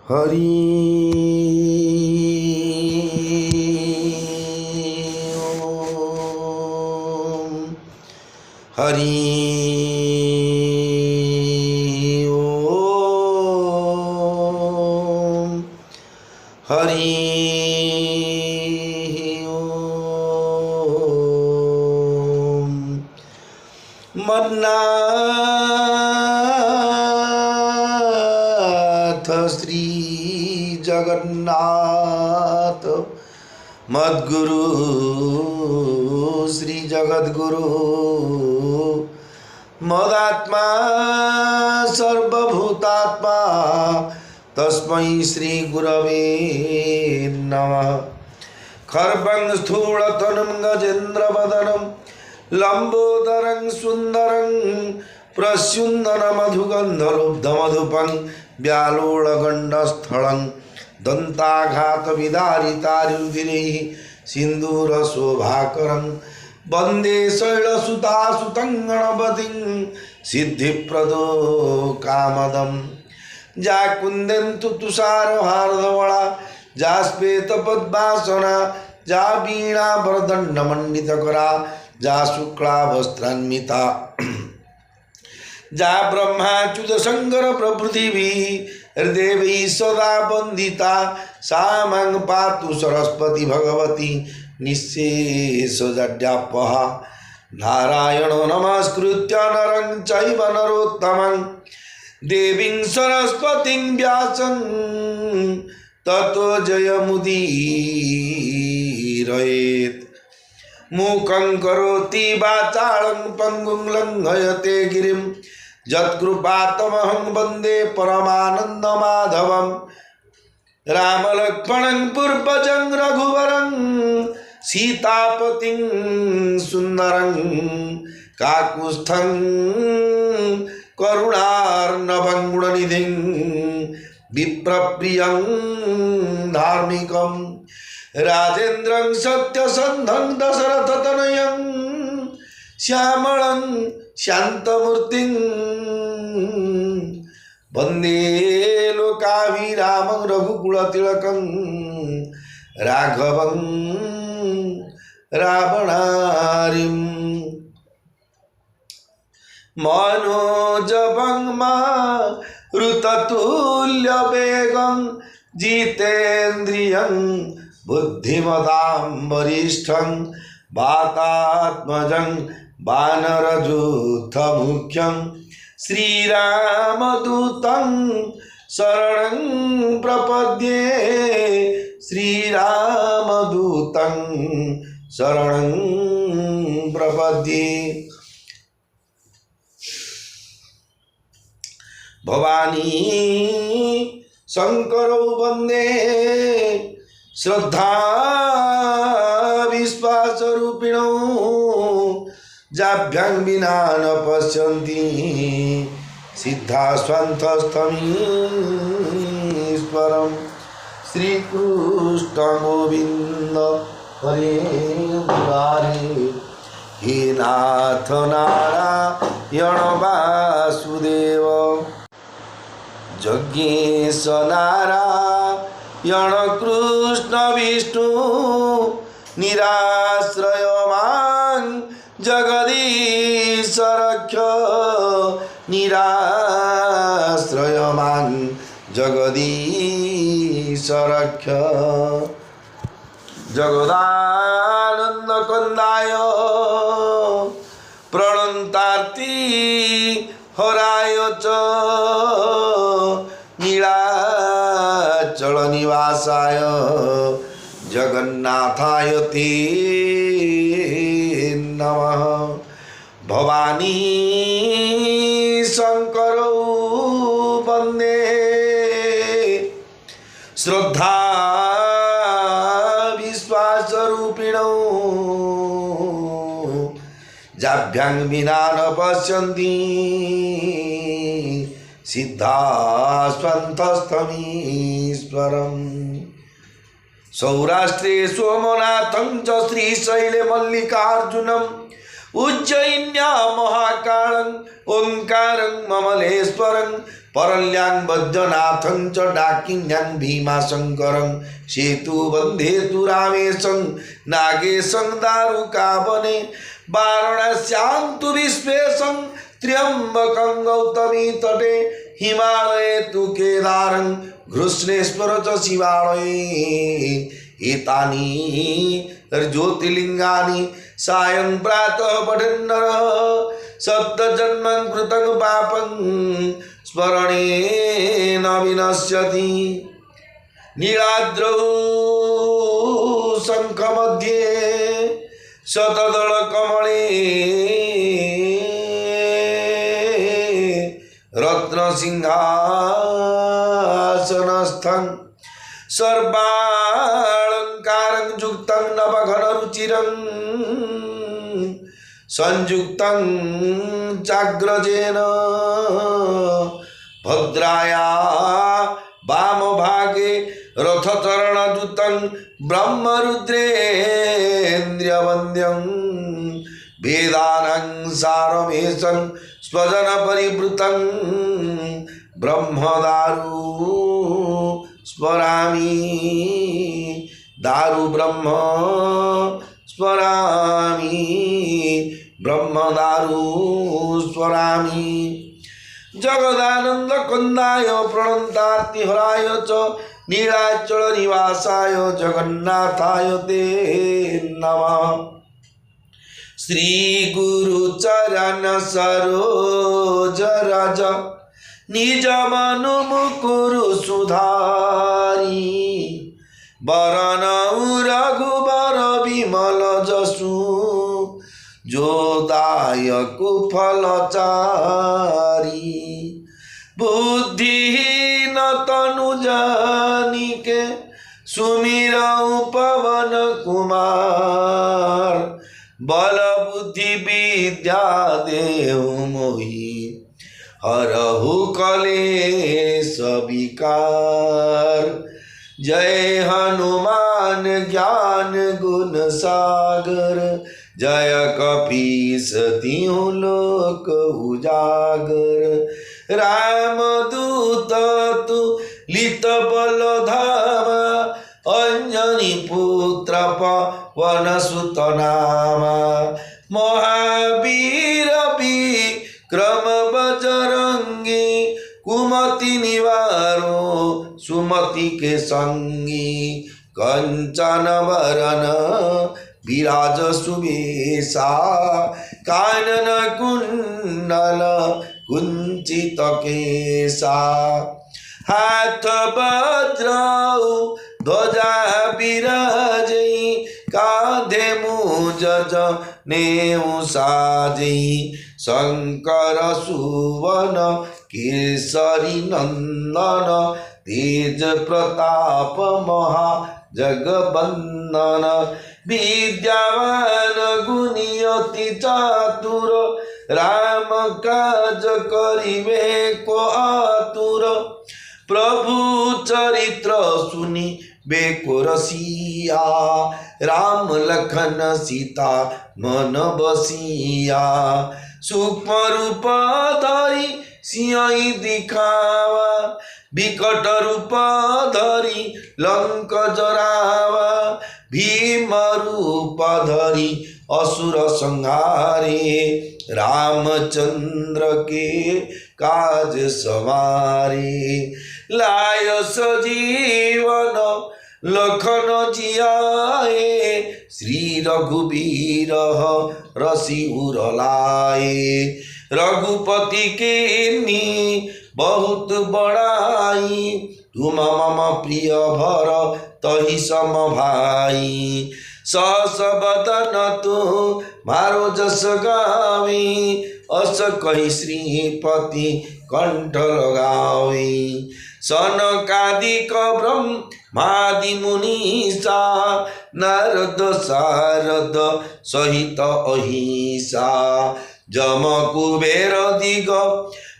हरि ओम हरि ओम हरि ओम मन्नाथ श्री जगन्नाथ मद्गुरु श्री जगद्गुरु मदात्मा सर्वभूतात्मा तस्मै श्री गुरवे नमः। खर्वं स्थूलतनुं गजेन्द्रवदनं लंबोदरं सुंदरं प्रस्युन्दनमधुगन्धलुब्धमधुपं व्यालोळगण्डस्थलं दन्ताघातविदारितारुधिरैः सिन्दूरशोभाकरं वन्दे शैलसुतासुतं गणपतिं सिद्धिप्रदो कामदं। जा कुन्देन्तु तुषारहारधवला जा श्वेतपद्मासना जा वीणावरदण्डमण्डितकरा जा शुक्लावस्त्रान्विता जा ब्रह्माच्युत शंकर प्रभृतिभिः देवी सदा वन्दिता सा मां पातु सरस्वती भगवती निःशेषजड्यापहा। नारायणो नमस्कृत्य नरं चैव नरोत्तमं देवीं सरस्वतीं व्यासं ततो जयमुदीरयेत्। मूकं करोति वाचालं पंगुं लंघयते गिरिं यत्कृपातमहं वन्दे परमानन्दमाधवं। रामलक्ष्मणं पूर्वजं रघुवरं सीतापतिं सुन्दरं काकुत्स्थं करुणार्णवं गुणनिधिं विप्रप्रियं धार्मिकं राजेन्द्रं सत्यसन्धं दशरथतनयं श्यामलं शान्तमूर्तिं वन्दे लोकाभिरामं रघुकुलतिलकं राघवं रावणारिं। मनोजवं मारुततुल्यवेगं जितेन्द्रियं बुद्धिमतां वरिष्ठं वातात्मजं वानरयूथमुख्यं श्रीरामदूतं शरणं प्रपद्ये श्रीरामदूतं शरणं प्रपद्ये। भवानी शंकरौ वन्दे श्रद्धा विश्वासरूपिणौ जाभ्यां विना न पश्यन्ति सिद्धा स्वान्तस्थमीश्वरं। श्रीकृष्ण गोविंद हरे मुरारे हे नाथ नारायण वासुदेव। यज्ञेश नारायण कृष्ण विष्णु निराश्रय मां जगदीश रक्ष निराश्रय मां जगदीश रक्ष। जगदानंद कंदाय प्रणतार्ति हराय च नीलाचल निवासाय जगन्नाथाय ते नमः। भवानी शंकरौ वन्दे श्रद्धा विश्वासरूपिणौ जाभ्यां विना न पश्यन्ति सिद्धा स्वान्तस्थमीश्वरम्। सौराष्ट्रे सोमनाथं च श्रीशैले मल्लिकार्जुनम् उज्जयिन्या महाकालं ओंकारं ममलेश्वरं परल्यां वज्रनाथं च डाकिन्यां भीमाशंकरं सेतु वन्दे तु रामेशं नागेशं दारुकावने वाराणस्यां तु विश्वेशं त्र्यंबकं गौतमी तटे हिमालये तु केदारं घृष्णेश्वर च शिवालये एतानि ज्योतिर्लिंगानि सायं प्रातः पठन्नरः सप्तजन्मं कृतं पापं स्मरणेन विनश्यति। नीलाद्रौ शङ्खमध्ये शतदलकमले रत्नसिंहासनस्थं सर्वालङ्कारं युक्तं नवघनरुचिरं संयुक्तं चाग्रजेन भद्राया वामभागे रथचरणयुतं ब्रह्मरुद्रेन्द्रवन्द्यं वेदानां सारमेशं स्वजनपरिवृतं ब्रह्मदारु स्मरामि दारु ब्रह्म स्मरामि ब्रह्मदारु स्मरामि। जगदानंद कंदाय प्रणतार्तिहराय च नीलाचल निवासाय जगन्नाथाय ते नमः। श्री गुरु चरण सरोज रज निज मनु मुकुरु सुधारी बरन रघुबर विमल जसु जोदायक फलचारी बुद्धिहीन तनु जानिके सुमिरऊ पवन कुमार बल बुद्धि विद्या देहु मोहि हरहु कलेश विकार। जय हनुमान ज्ञान गुण सागर जय कपीस तिहु लोक उजागर। राम दूत तु लित बल धामा अंजनी पुत्र पवन सुत नामा महावीर विक्रम बजरंगी कुमति निवारो सुमति के संगी कंचन वरन विराज सुबेसा कानन कुंडल कुंचित केसा हाथ वज्रौ ध्वजा विराजै कांधे मूज नेऊ साजै शंकर सुवन केसरी नंदन तेज प्रताप महा जगबंदन विद्यावान गुणी अति चातुर राम काज करिबे को आतुर प्रभु चरित्र सुनी बेको रसिया राम लखन सीता मन बसिया सूक्ष्म रूप धरि सिंह दिखावा विकट रूप धरि लंक जरावा भीम रूप धरि असुर संहारे रामचंद्र के काज सवारे लाय सजीवन लखन जियाए श्री रघुबीर रसी उर लाए रघुपति के बहुत बड़ाई तुम मम प्रिय भर तहि सम भाई सहस बदन तू मारो जस गावी अस कही श्रीपति कंठ लगावी सनकादिक ब्रह्मादि मुनीसा नारद सारद सहित अहिसा जम कुबेर दिग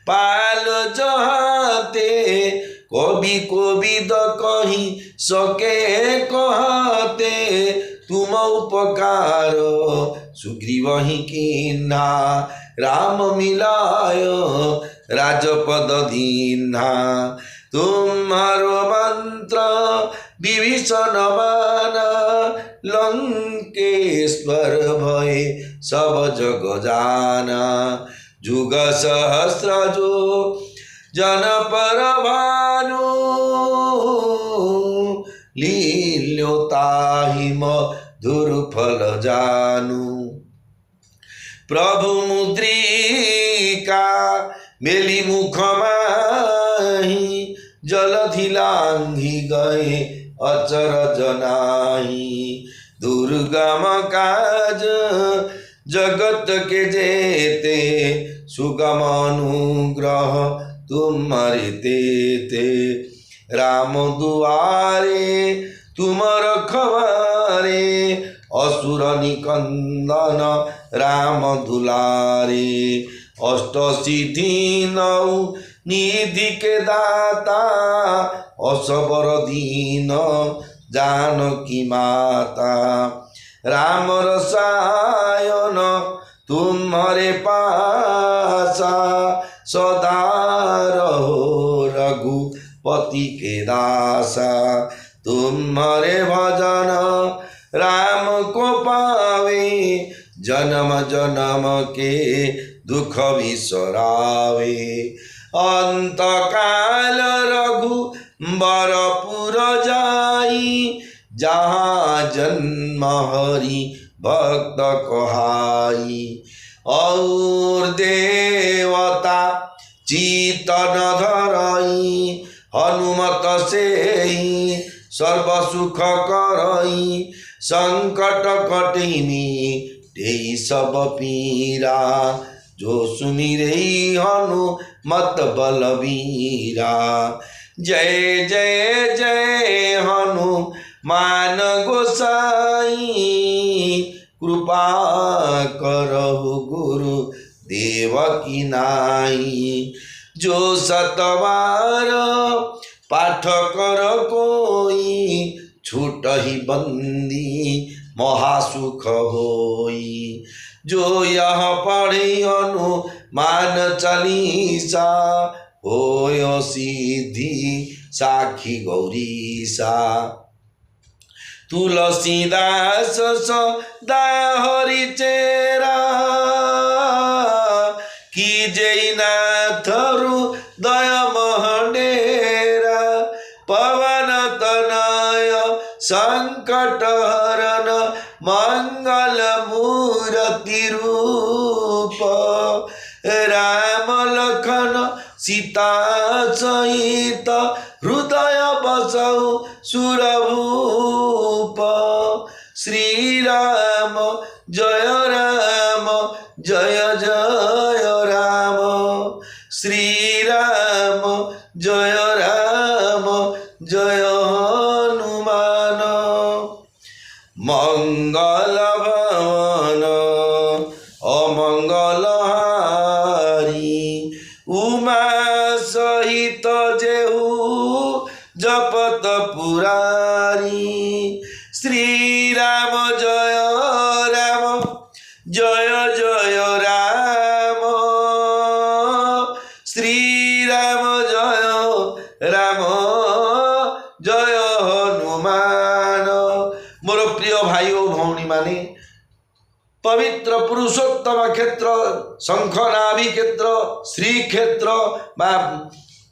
पाल जहाते कवि कोविद कही सके कहते तुम उपकार सुग्रीव ही कीना राम मिलायो राजपद दीन्हा। तुम्हारो मंत्र विभीषण माना लंकेश्वर भय सब जग जाना। जुग सहस्र जो जन पर भानु लील्यो ताहि मधुर फल जानु। प्रभु मुद्रिका मेली मुख माही जलधि लांघि गए अचरज नाही। दुर्गम काज जगत के जेते सुगम अनुग्रह तुम्हारे तेते। राम दुआरे तुम रखवारे असुर निकंदन राम दुलारे। अष्ट सिद्धि नौ निधि के दाता असबर दीन जानकी माता। राम रसायन तुम्हारे पासा सदा रहो रघुपति के दासा। तुम्हारे भजन राम को पावे जन्म जन्म के दुख विसरावे। अंत काल रघुबरपुर जाई जहाँ जन्म हरि भक्त कहाई। और देवता चीतन धरई हनुमत से सर्व सुख करई। संकट कटिनी देई सब पीरा जो सुमिरे हनुमत बलवीरा। जय जय जय हनुमान गोसाई कृपा करहु गुरु देव की नाई। जो सतवार पाठ कर कोई छूट ही बंदी महासुख होई। जो यह पढ़े हनुमान चालीसा होय सिद्धि साखी गौरीसा। तुलसीदास सदा हरि चेरा की जयनाथ हृदय महडेरा। पवन तनय संकट हरन मंगल मूर्ति रूप। राम लखन सीता सहित हृदय बसौ सुरभूप। श्री राम जय जय राम। श्री राम जय जय हनुमान। मंगल भवन अमंगल हारी उमा सहित जेहू जपत पुरारी। श्री राम जय जय राम। श्री राम जय हनुमान। मोर प्रिय भाई और भौणी माने पवित्र पुरुषोत्तम क्षेत्र शंखनाभि क्षेत्र श्रीक्षेत्र बा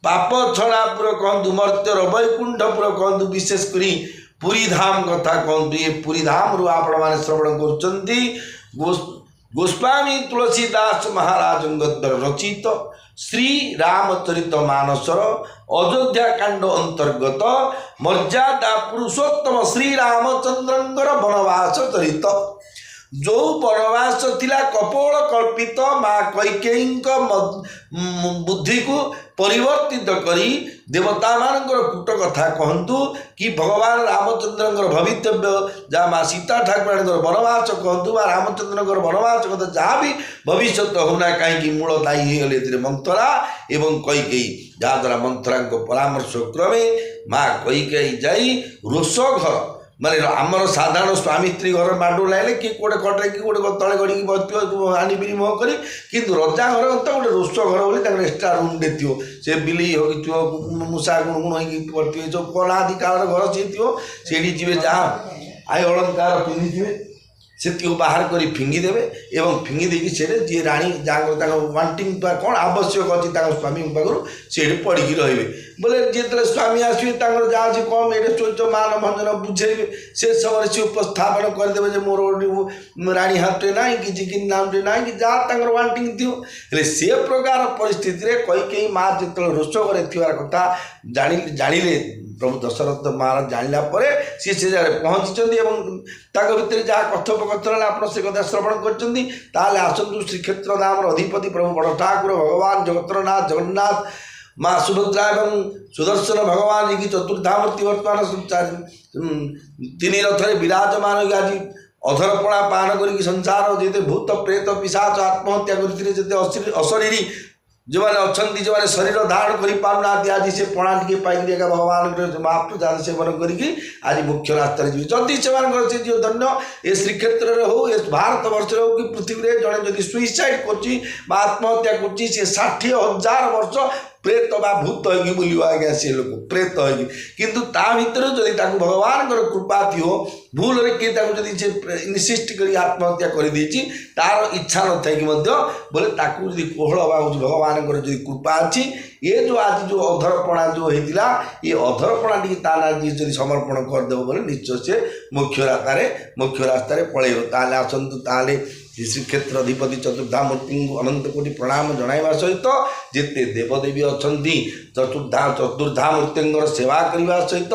पाप छड़ापुर कहतु मर्त्यर वैकुंठपुर कहतु विशेषकर पुरी धाम कथा कहतु। ये पुरी धाम रु आपण मैंने श्रवण कर गोस्वामी तुलसीदास महाराज रचित श्री रामचरित मानसर अयोध्या कांड अंतर्गत मर्यादा पुरुषोत्तम श्री रामचंद्रंकर वनवास चरित। जो वनवास थिला कपोल कल्पित माँ कैकेयी बुद्धि को परिवर्तित करी देवता मानकर कूट कथा कहतु कि भगवान रामचंद्र भवितव्य जहाँ माँ सीता ठाकुर वनवास कहतु बा रामचंद्र वनवास कथा जहाँ भी भविष्य होना कहीं मूल दायी होगले मंथरा एवं कैकेयी जहाँद्वारा मंथरा परामर्श क्रमे माँ कैकेयी जाई रोष घर ମାନେ ଆମର ସାଧାରଣ ସ୍ୱାମୀ ସ୍ତ୍ରୀ ଘର ମାଡ଼ୁ ଲାଗିଲେ କିଏ କୋଉଟେ କଟରେ କି ଗୋଟେ ତଳେ ଗଡ଼ିକି ବସିଥିବ ଆଣିବିରି ମୁହଁ କରି, କିନ୍ତୁ ରଜା ଘର ତ ଗୋଟେ ରୋଷ ଘର ବୋଲି ତାଙ୍କର ଏକ୍ସଟ୍ରା ରୁମ୍ ଦେଇଥିବ। ସେ ବିଲେଇ ହୋଇଥିବ, ମୂଷା ଗୁଣ ଗୁଣ ହେଇକି ପଡ଼ିଥିବେ, ଯେଉଁ କଳାଦି କାଳର ଘର ସିଏ ଥିବ। ସେଇଠି ଯିବେ, ଯାହା ଆୟ ଅଳଙ୍କାର ପିନ୍ଧିଥିବେ ସେତିକି ବାହାର କରି ଫିଙ୍ଗିଦେବେ ଏବଂ ଫିଙ୍ଗି ଦେଇକି ସେଇଠି ଯିଏ ରାଣୀ ଯାହାଙ୍କର ତାଙ୍କ ୱାଣ୍ଟିଂ ବା କ'ଣ ଆବଶ୍ୟକ ଅଛି ତାଙ୍କ ସ୍ୱାମୀଙ୍କ ପାଖରୁ ସେଇଠି ପଡ଼ିକି ରହିବେ। ବୋଲେ ଯେତେବେଳେ ସ୍ୱାମୀ ଆସିବେ ତାଙ୍କର ଯାହା ଅଛି କମ୍ ଏଇଠି ଚୋଚ ମାନ ଭଞ୍ଜନ ବୁଝେଇବେ, ସେ ସମୟରେ ସେ ଉପସ୍ଥାପନ କରିଦେବେ ଯେ ମୋର ରାଣୀ ହାତଟେ ନାହିଁ କି ଚିକିନ୍ ନାମଟେ ନାହିଁ କି ଯାହା ତାଙ୍କର ୱାଣ୍ଟିଂ ଥିବ। ହେଲେ ସେ ପ୍ରକାର ପରିସ୍ଥିତିରେ କୈକେୟୀ ମା ଯେତେବେଳେ ରୋଷ ଘରେ ଥିବାର କଥା ଜାଣିଲେ ପ୍ରଭୁ ଦଶରଥ ମହାରାଜ ଜାଣିଲା ପରେ ସିଏ ସେ ଜାଗାରେ ପହଞ୍ଚିଛନ୍ତି ଏବଂ ତାଙ୍କ ଭିତରେ ଯାହା କଥୋପକଥନ ହେଲା ଆପଣ ସେ କଥା ଶ୍ରବଣ କରିଛନ୍ତି। ତାହେଲେ ଆସନ୍ତୁ ଶ୍ରୀକ୍ଷେତ୍ର ଧାମର ଅଧିପତି ପ୍ରଭୁ ବଡ଼ ଠାକୁର ଭଗବାନ ଜଗତରନାଥ ଜଗନ୍ନାଥ ମା ସୁଭଦ୍ରା ଏବଂ ସୁଦର୍ଶନ ଭଗବାନ ଯିଏକି ଚତୁର୍ଦ୍ଧାମୂର୍ତ୍ତି ବର୍ତ୍ତମାନ 3 ରଥରେ ବିରାଜମାନ ହୋଇକି ଆଜି ଅଧରପଣା ପାନ କରିକି ସଂସାର ଯେତେ ଭୂତ ପ୍ରେତ ପିଶାଚ ଆତ୍ମହତ୍ୟା କରିଥିଲେ, ଯେତେ ଅଶରୀରୀ ଯେଉଁମାନେ ଅଛନ୍ତି, ଯେଉଁମାନେ ଶରୀର ଧାରଣ କରିପାରୁନାହାନ୍ତି, ଆଜି ସେ ପଣା ଟିକେ ପାଇକି ଏକା ଭଗବାନଙ୍କର ମହାପ୍ରସାଦ ସେବନ କରିକି ଆଜି ମୁଖ୍ୟ ରାସ୍ତାରେ ଯିବେ। ଯଦି ସେମାନଙ୍କର ସେ ଯେଉଁ ଧନ୍ୟ ଏ ଶ୍ରୀକ୍ଷେତ୍ରରେ ହେଉ, ଏ ଭାରତ ବର୍ଷରେ ହେଉ କି ପୃଥିବୀରେ ଜଣେ ଯଦି ସୁଇସାଇଡ୍ କରୁଛି ବା ଆତ୍ମହତ୍ୟା କରୁଛି, ସେ 60,000 ବର୍ଷ ପ୍ରେତ ବା ଭୂତ ହେଇକି ବୁଲିବ ଆଜ୍ଞା, ସେ ଲୋକ ପ୍ରେତ ହେଇକି। କିନ୍ତୁ ତା ଭିତରେ ଯଦି ତାକୁ ଭଗବାନଙ୍କର କୃପା ଥିବ, ଭୁଲରେ କିଏ ତାକୁ ଯଦି ସେ ଇନସିଷ୍ଟ କରି ଆତ୍ମହତ୍ୟା କରିଦେଇଛି, ତାର ଇଚ୍ଛା ନଥାଇକି ମଧ୍ୟ ବୋଲେ ତାକୁ ଯଦି କୋହଳ ବା ହେଉଛି ଭଗବାନଙ୍କର ଯଦି କୃପା ଅଛି, ଏ ଯେଉଁ ଆଜି ଯେଉଁ ଅଧରପଣା ଯେଉଁ ହେଇଥିଲା, ଏ ଅଧରପଣା ଟିକେ ତା ନା ଯିଏ ଯଦି ସମର୍ପଣ କରିଦେବ ବୋଲେ ନିଶ୍ଚୟ ସେ ମୁଖ୍ୟ ରାସ୍ତାରେ ପଳେଇବ। ତାହେଲେ ଆସନ୍ତୁ, ତାହେଲେ ଶ୍ରୀକ୍ଷେତ୍ର ଅଧିପତି ଚତୁର୍ଦ୍ଧାମୂର୍ତ୍ତିଙ୍କୁ ଅନନ୍ତ କୋଟି ପ୍ରଣାମ ଜଣାଇବା ସହିତ ଯେତେ ଦେବଦେବୀ ଅଛନ୍ତି ଚତୁର୍ଦ୍ଧାମୂର୍ତ୍ତିଙ୍କର ସେବା କରିବା ସହିତ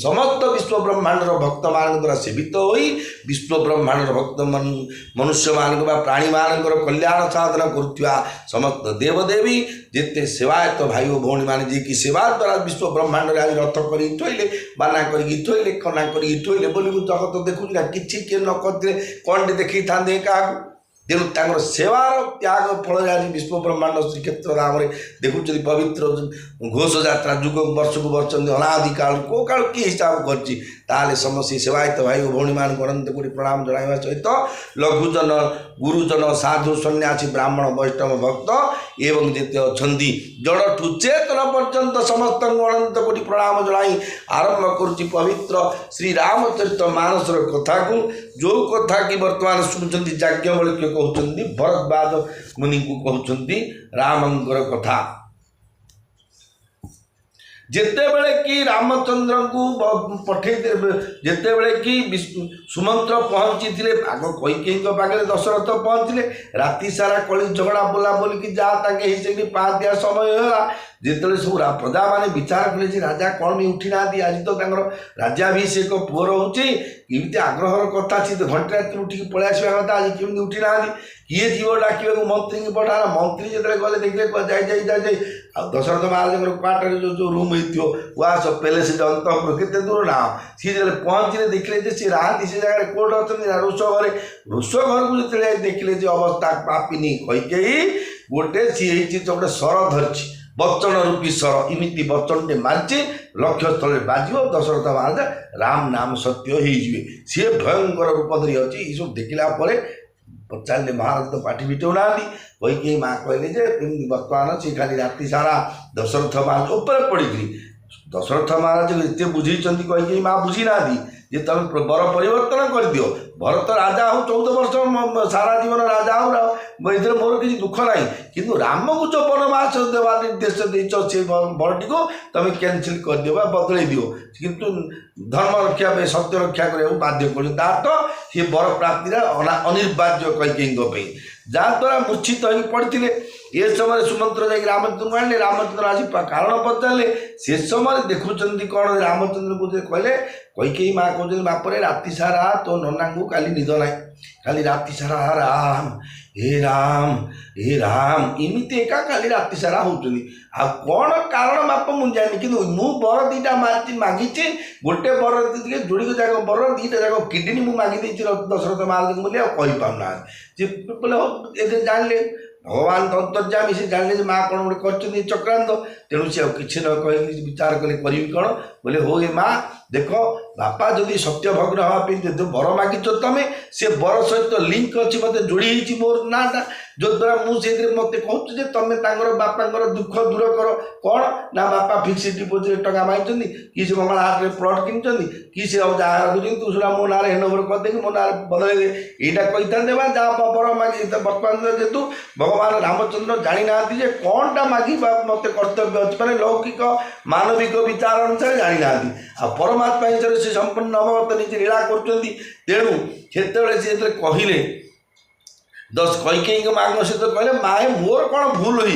ସମସ୍ତ ବିଶ୍ୱ ବ୍ରହ୍ମାଣ୍ଡର ଭକ୍ତମାନଙ୍କ ଦ୍ୱାରା ସେବିତ ହୋଇ ବିଶ୍ୱ ବ୍ରହ୍ମାଣ୍ଡର ଭକ୍ତ ମନୁଷ୍ୟମାନଙ୍କ ବା ପ୍ରାଣୀମାନଙ୍କର କଲ୍ୟାଣ ସାଧନ କରୁଥିବା ସମସ୍ତ ଦେବଦେବୀ ଯେତେ ସେବାୟତ ଭାଇ ଓ ଭଉଣୀମାନେ ଯିଏକି ସେବା ଦ୍ୱାରା ବିଶ୍ୱ ବ୍ରହ୍ମାଣ୍ଡରେ ଆଜି ରଥ କରିକି ଥୋଇଲେ, ବାନା କରିକି ଥୋଇଲେ, କନା କରିକି ଥୋଇଲେ ବୋଲି ଜଗତ ଦେଖୁଛି ନା, କିଛି କିଏ ନ କରିଥିଲେ କ'ଣଟେ ଦେଖେଇଥାନ୍ତେ କାହାକୁ। ତେଣୁ ତାଙ୍କର ସେବାର ତ୍ୟାଗ ଫଳରେ ଆଜି ବିଶ୍ୱ ବ୍ରହ୍ମାଣ୍ଡ ଶ୍ରୀକ୍ଷେତ୍ର ଧାମରେ ଦେଖୁଛନ୍ତି ପବିତ୍ର ଘୋଷ ଯାତ୍ରା ଯୁଗ ବର୍ଷକୁ ବର୍ଷ ଅନାଦି କାଳରୁ କେଉଁ କାଳ କିଏ ହିସାବ କରିଛି। ତାହେଲେ ସମସ୍ତେ ସେବାୟତ ଭାଇ ଓ ଭଉଣୀମାନଙ୍କୁ ଅନନ୍ତ କୋଟି ପ୍ରଣାମ ଜଣାଇବା ସହିତ ଲଘୁଜନ ଗୁରୁଜନ ସାଧୁ ସନ୍ନ୍ୟାସୀ ବ୍ରାହ୍ମଣ ବୈଷ୍ଣବ ଭକ୍ତ ଏବଂ ଯେତେ ଅଛନ୍ତି ଜଡ଼ଠୁ ଚେତନ ପର୍ଯ୍ୟନ୍ତ ସମସ୍ତଙ୍କୁ ଅନନ୍ତ କୋଟି ପ୍ରଣାମ ଜଣାଇ ଆରମ୍ଭ କରୁଛି ପବିତ୍ର ଶ୍ରୀରାମଚରିତ ମାନସର କଥାକୁ, ଯେଉଁ କଥା କି ବର୍ତ୍ତମାନ ଶୁଣୁଛନ୍ତି ଯାଜ୍ଞବଲ୍କ୍ୟ କହୁଛନ୍ତି, ଭରଦ୍ୱାଜ ମୁନିଙ୍କୁ କହୁଛନ୍ତି ରାମଙ୍କର କଥା। ଯେତେବେଳେ କି ରାମଚନ୍ଦ୍ରଙ୍କୁ ପଠେଇଥିଲେ, ଯେତେବେଳେ କି ସୁମନ୍ତ୍ର ପହଞ୍ଚିଥିଲେ ଆଗ କୈକେୟୀଙ୍କ ପାଖରେ ଦଶରଥ ପହଞ୍ଚିଲେ, ରାତି ସାରା କଳି ଝଗଡ଼ା ବୋଲା ବୋଲିକି ଯାହା ତାଙ୍କେ ସେଇଠି ପାହାନ୍ତିଆ ସମୟ ହେଲା। ଯେତେବେଳେ ସବୁ ପ୍ରଜାମାନେ ବିଚାର କଲେ ଯେ ରାଜା କ'ଣ ବି ଉଠି ନାହାନ୍ତି, ଆଜି ତ ତାଙ୍କର ରାଜ୍ୟାଭିଷେକ ପୁଅର ହେଉଛି, କେମିତି ଆଗ୍ରହର କଥା, ସେ ଘଣ୍ଟା ରାତିରେ ଉଠିକି ପଳେଇ ଆସିବା କଥା, ଆଜି କେମିତି ଉଠି ନାହାନ୍ତି, କିଏ ଯିବ ଡାକିବାକୁ, ମନ୍ତ୍ରୀଙ୍କୁ ପଠାହେଲା। ମନ୍ତ୍ରୀ ଯେତେବେଳେ ଗଲେ ଦେଖିଲେ ଯାଇ ଆଉ ଦଶରଥ ମହାରାଜଙ୍କର କ୍ୱାର୍ଟରରେ ଯେଉଁ ରୁମ୍ ହେଇଥିବ ଉଆସ ପ୍ୟାଲେସ୍ ଅନ୍ତଃପୁର କେତେ ଦୂର ନା, ସିଏ ଯେତେବେଳେ ପହଞ୍ଚିଲେ ଦେଖିଲେ ଯେ ସିଏ ରାହାନ୍ତି ସେ ଜାଗାରେ କୋଉଠି ଅଛନ୍ତି ନା ରୋଷ ଘରେ। ରୋଷ ଘରକୁ ଯେତେବେଳେ ଦେଖିଲେ ଯେ ଅବସ୍ଥା ପାପିନି କୈକେୟୀ ଗୋଟେ ସିଏ ହେଇଛି ଗୋଟେ ସର ଧରିଛି, ବଚନ ରୂପୀ ସର, ଏମିତି ବଚନଟେ ମାରିଛି ଲକ୍ଷ୍ୟସ୍ଥଳରେ ବାଜିବ, ଦଶରଥ ମହାରାଜ ରାମ ନାମ ସତ୍ୟ ହେଇଯିବେ। ସିଏ ଭୟଙ୍କର ରୂପ ଧରି ଅଛି। ଏସବୁ ଦେଖିଲା ପରେ ପଚାରିଲେ ମହାରାଜ ତ ପାଟି ଫିଟଉ ନାହାନ୍ତି। କୈକେୟୀ ମା କହିଲେ ଯେ ବର୍ତ୍ତମାନ ସେ ଖାଲି ରାତି ସାରା ଦଶରଥ ମହାରାଜ ଉପରେ ପଡ଼ିକିରି, ଦଶରଥ ମହାରାଜ ଏତେ ବୁଝେଇଛନ୍ତି କୈକେୟୀ ମା ବୁଝି ନାହାନ୍ତି ଯେ ତମେ ବର ପରିବର୍ତ୍ତନ କରିଦିଅ, ଭରତ ରାଜା ହଉ 14 ବର୍ଷ ସାରା ଜୀବନ ରାଜା ହଉ, ଏଥିରେ ମୋର କିଛି ଦୁଃଖ ନାହିଁ, କିନ୍ତୁ ରାମକୁ ଯେଉଁ ବନବାସ ଦେବା ନିର୍ଦ୍ଦେଶ ଦେଇଛ ସେ ବରଟିକୁ ତମେ କ୍ୟାନସେଲ୍ କରିଦିଅ ବା ବଦଳେଇ ଦିଅ, କିନ୍ତୁ ଧର୍ମ ରକ୍ଷା ପାଇଁ ସତ୍ୟ ରକ୍ଷା କରିବାକୁ ବାଧ୍ୟ କରୁଛ। ତା ତ ସେ ବର ପ୍ରାପ୍ତିରେ ଅନିବାର୍ଯ୍ୟ କୈକେୟୀଙ୍କ ପାଇଁ, ଯାହାଦ୍ୱାରା ମୂର୍ଚ୍ଛିତ ହୋଇକି ପଡ଼ିଥିଲେ। ଏ ସମୟରେ ସୁମନ୍ତ୍ର ଯାଇକି ରାମଚନ୍ଦ୍ରଙ୍କୁ ଆଣିଲେ, ରାମଚନ୍ଦ୍ର ଆସି କାରଣ ପଚାରିଲେ। ସେ ସମୟରେ ଦେଖୁଛନ୍ତି କ'ଣ ରାମଚନ୍ଦ୍ରଙ୍କୁ ଯେ କହିଲେ, କୈକେୟୀ ମା କହୁଛନ୍ତି ବାପରେ ରାତି ସାରା ତୋ ନନାଙ୍କୁ କାଲି ନିଦ ନାହିଁ, ଖାଲି ରାତି ସାରା ରାମ ହେ ରାମ ହେ ରାମ ଏମିତି ଏକା ଖାଲି ରାତି ସାରା ହେଉଛନ୍ତି। ଆଉ କ'ଣ କାରଣ ବାପ ମୁଁ ଜାଣିନି, କିନ୍ତୁ ମୁଁ ବର ଦୁଇଟା ମାଗିଛି, ଗୋଟେ ବର ଟିକେ ଯୋଡ଼ିକ ଯାକ ବର, ଦୁଇଟା ଯାକ କିଡ଼ନୀ ମୁଁ ମାଗି ଦେଇଛି ଦଶରଥ ମହାରାଜଙ୍କୁ ବୋଲି ଆଉ କହିପାରୁନାହାନ୍ତି। ଯେ ବୋଲେ ହଉ ଏଥିରେ ଜାଣିଲେ ଭଗବାନ ଅନ୍ତର୍ଯ୍ୟାମୀ, ସେ ଜାଣିଲେ ଯେ ମା କ'ଣ ଗୋଟେ କରିଛନ୍ତି ଚକ୍ରାନ୍ତ, ତେଣୁ ସେ ଆଉ କିଛି ନ କହିକି ବିଚାର କଲେ କରିବି କ'ଣ, ବୋଲେ ହଉ ଏ ମା देख बापा जदि सत्य भग्न हाँपी जो बर मागिच तुम से बर सहित लिंक अच्छी मत जोड़ी मोर नाटा जो द्वारा मुझे मत कहूँ तुम बापा दुख दूर कर कौन ना बापा फिक्स डिपोजिट टका मांगी कि से मंगला हाट में प्लट किनी कि से तू सुना मो ना हैंडओवर करदे मो ना बदल यहाँ कही था जहाँ बर मागे बर्तमान जेहतु भगवान रामचंद्र जानी ना कौन टा मागे मत कर्तव्य अच्छे मैंने लौकिक मानविक विचार अनुसार जानी ना आ परमात्मा हिसाब से संपूर्ण अवगत निजे लीला कर तेणु से कहले दस कैकेयी मांग सहित कहले माए मोर कौन भूल हो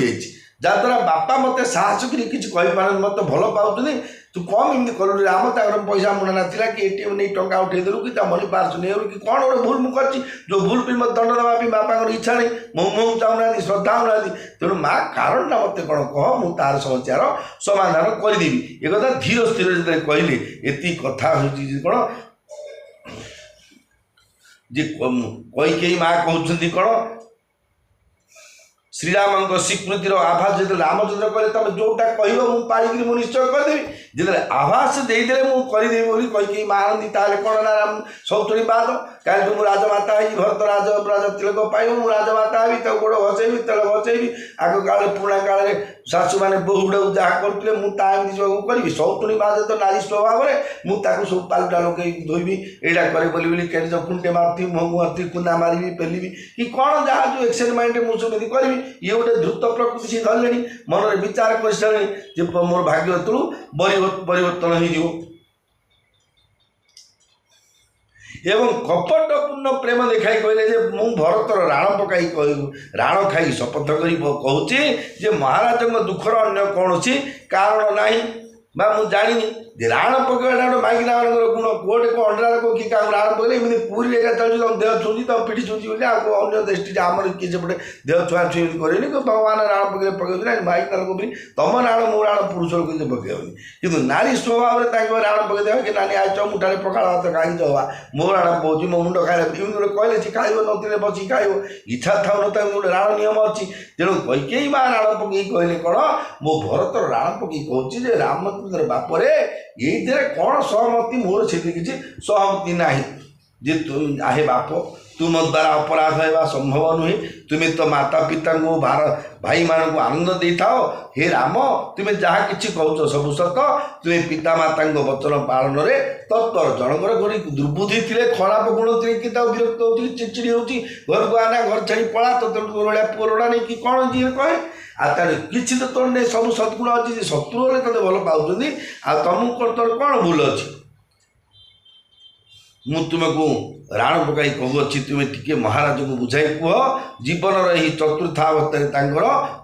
जहाँद्वारा बापा मत साहस कर मत भल पाँच तू कम एमती कलु राम तर पैसा मुना ना कि एटीएम नहीं टंका उठेदेलु कि मनी पार्स नहीं कि कौन गोटे भूल मुझे जो भूल भी मत दंड देवा बापा इच्छा नहीं मुँह चाहूना श्रद्धा होना तेणु माँ कारण मत कौन कह मुझे तार समस्यार समाधान करदेवी एक कथा धीर स्थिर जो कहले ये कथा हूँ कौन जे कैकेयी माँ कहते कौन श्रीराम स्वीकृतिर आभास जो रामचंद्र कहले तुम जोटा कह मुझे मुझे निश्चय करदेवी जो आभास देदेले मुझे बोली कैकेयी मानती ताले कौन ना सौतुणी बाद कहीं तुम राजमाता भरत राज तिलक पाइब मुझे राजमाता भी गोड़ घसैबी तेल घसैबी आग काल पुणा काल शाशु मैंने बहु गुड़ा जहाँ करते मुझे करी सौतुणी बाद तो नारी स्वभाव में सब पालटा लगे धोबी यहाँ करे बोली केज खुंटे मारती मुँह मारती कुंदा मारि पेलिबी कि कौन जहाँ जो एक्शन माइंड मुझे सेमती करी ये गोटे द्रुत प्रकृति से धरले मन में विचार कर सारे मोर भाग्य तुलु परिवर्तन हो एवं कपटपूर्ण प्रेम देखाई कहले मु भरतर राण पकाई राण खाई शपथ कर कहूँ महाराज दुखर अन्य कौन कारण ना मुझे जानी राण पकड़ा गोटे माइकिना गुण गोटे को अंडर को कि राण पकड़े एमती पूरी एका चलती तुम देह छुँची तुम पिठी छुँची बोले अन्य दृष्टि आम किए सेपटे देह छुआ छुई करेनि भगवान राण पकड़े पकड़ माइकिना को तुम राण मो राण पुरुष किसी पकड़नी कि नारी स्वभाव में राण पकड़ कि नानी आज मुठारे पखाड़ भात खाई जावा मो राण पहुँच मो मुंड खाए एमती गोटे कहले सी खाइब नथिले बसी खाइब इच्छा था ना गोटे राण नियम अच्छी तेणु कैकेयी माँ राण पकई कहले कौन मो भरतर राण पकई कहूँ रामचंद्र बापरे ये कौन सहमति मोर से किसी सहमति ना जे तुम आहे बाप तुम द्वारा अपराध होगा संभव नुहे तुम्हें तो माता पिता को भाई मान को आनंद दे था हे राम तुम्हें जहाँ कि कह सब सत तुम्हें पिता माता वचन पालन में तत्पर जनकर गोटे दुर्बुद्धि थे खराब गुण थे कि विरक्त हो चिड़चिड़ी हो घर को आना घर छाड़ी पड़ा तो तोर भाया पुअड़ा नहीं कि कौन जी कहे आर किसी तो तोर नहीं सब सद्गुण अच्छी शत्रु हेल्ले ते भल पाँच तुमको तोर कौन भूल अच्छी मु तुमको राण पकाई कहूँगी तुम्हें टिके महाराज को बुझाई कह जीवन रही चतुर्थावस्था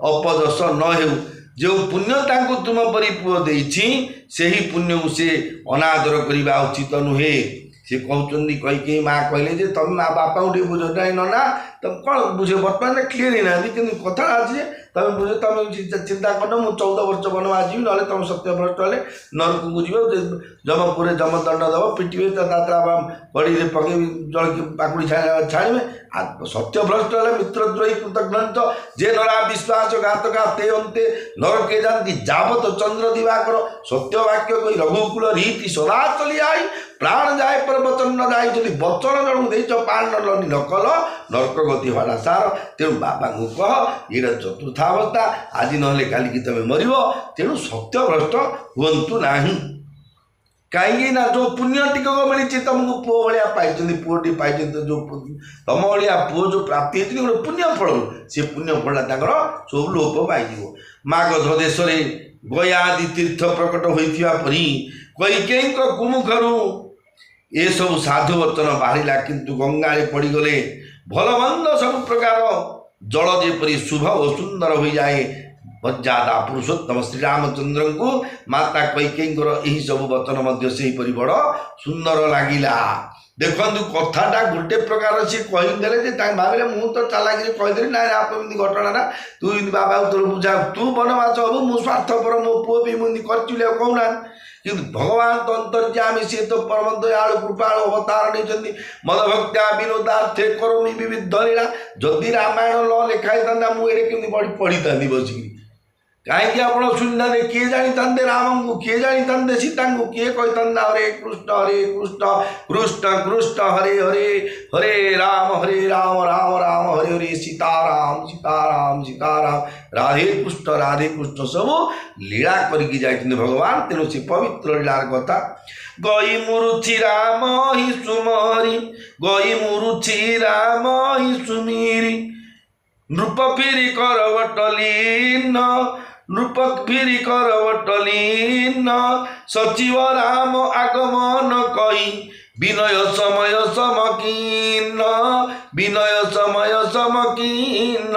अपदश न हो जो पुण्य तुम परी पुओ देछि सेही पुण्य को से अनादर करने उचित नुहे से कहते कैकेयी माँ कहले तुम माँ बापा को बुझ ना ना तुम कौन बुझे बर्तमान क्लीयर ही ना कि कथा आज तुम बुझे तुम चिंता कर मुझे 14 वर्ष बनवास जी ना तुम सत्यभ्रष्ट हेल्ले नरक को जीव जमपुर जमदंड दब पिटे दात्रा बड़ी पकई जल पाकुड़ी छाड़े सत्यभ्रष्ट हेल्ले मित्रद्रोही कृतज्ञ जे नरा विश्वासघातका ते अंते नरके जाती जावत चंद्र दिवाकर सत्य वाक्य कही रघुकुल रीति सदा चली आई प्राण जाए पर वचन न जाए जदि वचन जन देच पान न कल नरक गति हला सार तेणु बाबा को कह ये चतुर्थावस्था आज नहले काली कि तुम मर तेणु सत्यभ्रष्ट हूँ ना कहीं ना जो पुण्य टिकक मिली तुमको पुओ भाया पाई पुओटी पाई जो तुम भाया पुओ जो प्राप्ति होती गोटे पुण्य फल से पुण्य फलटा सब लोप पाई मागध देश गयादि तीर्थ प्रकट होता परी कैकेयी कुमुखरू ये सब साधु वचन बाहरिला किंतु गंगारे पड़गले भलमंद सब प्रकार जल जेपरी शुभ और सुंदर हो जाए मर्यादा पुरुषोत्तम श्रीरामचंद्र को माता कैकेयी यही सब वचन मध्य बड़ सुंदर लगिला देखु कथाटा गोटे प्रकार सी कहीदेले भाविले मुझे तो चालाक कहीदेली ना आप घटना तू बाबा तोर बुझा तू बनवास हबू मु स्वार्थपर मो पुओ भी मुझे कर कहूना कि भगवान तो अंतर्यामी सी तो परम दयालु कृपाणु अवतार नहीं मदभक्त्या विनोदार्थे करोमि विविध लीला जदि रामायण ल लिखाई था मुझे केमी पढ़ी था बसिक कहीं आप शुणा किए जानी राम को किए जानी सीता को किए कही हरे कृष्ण कृष्ण कृष्ण हरे हरे हरे राम राम राम हरे हरे सीताराम सीताराम सीताराम राधे कृष्ण सब लीला करके जाते भगवान। तेणु से पवित्र लीलार कथा गई मुरुछि राम ही सुमरी गई मुरुछि राम ही सुमीरी नृप फिरी करवटलीन नृप फिरी करवटलीन सचिव राम आगमन कही विनय समय समकीन विनय समय समकीन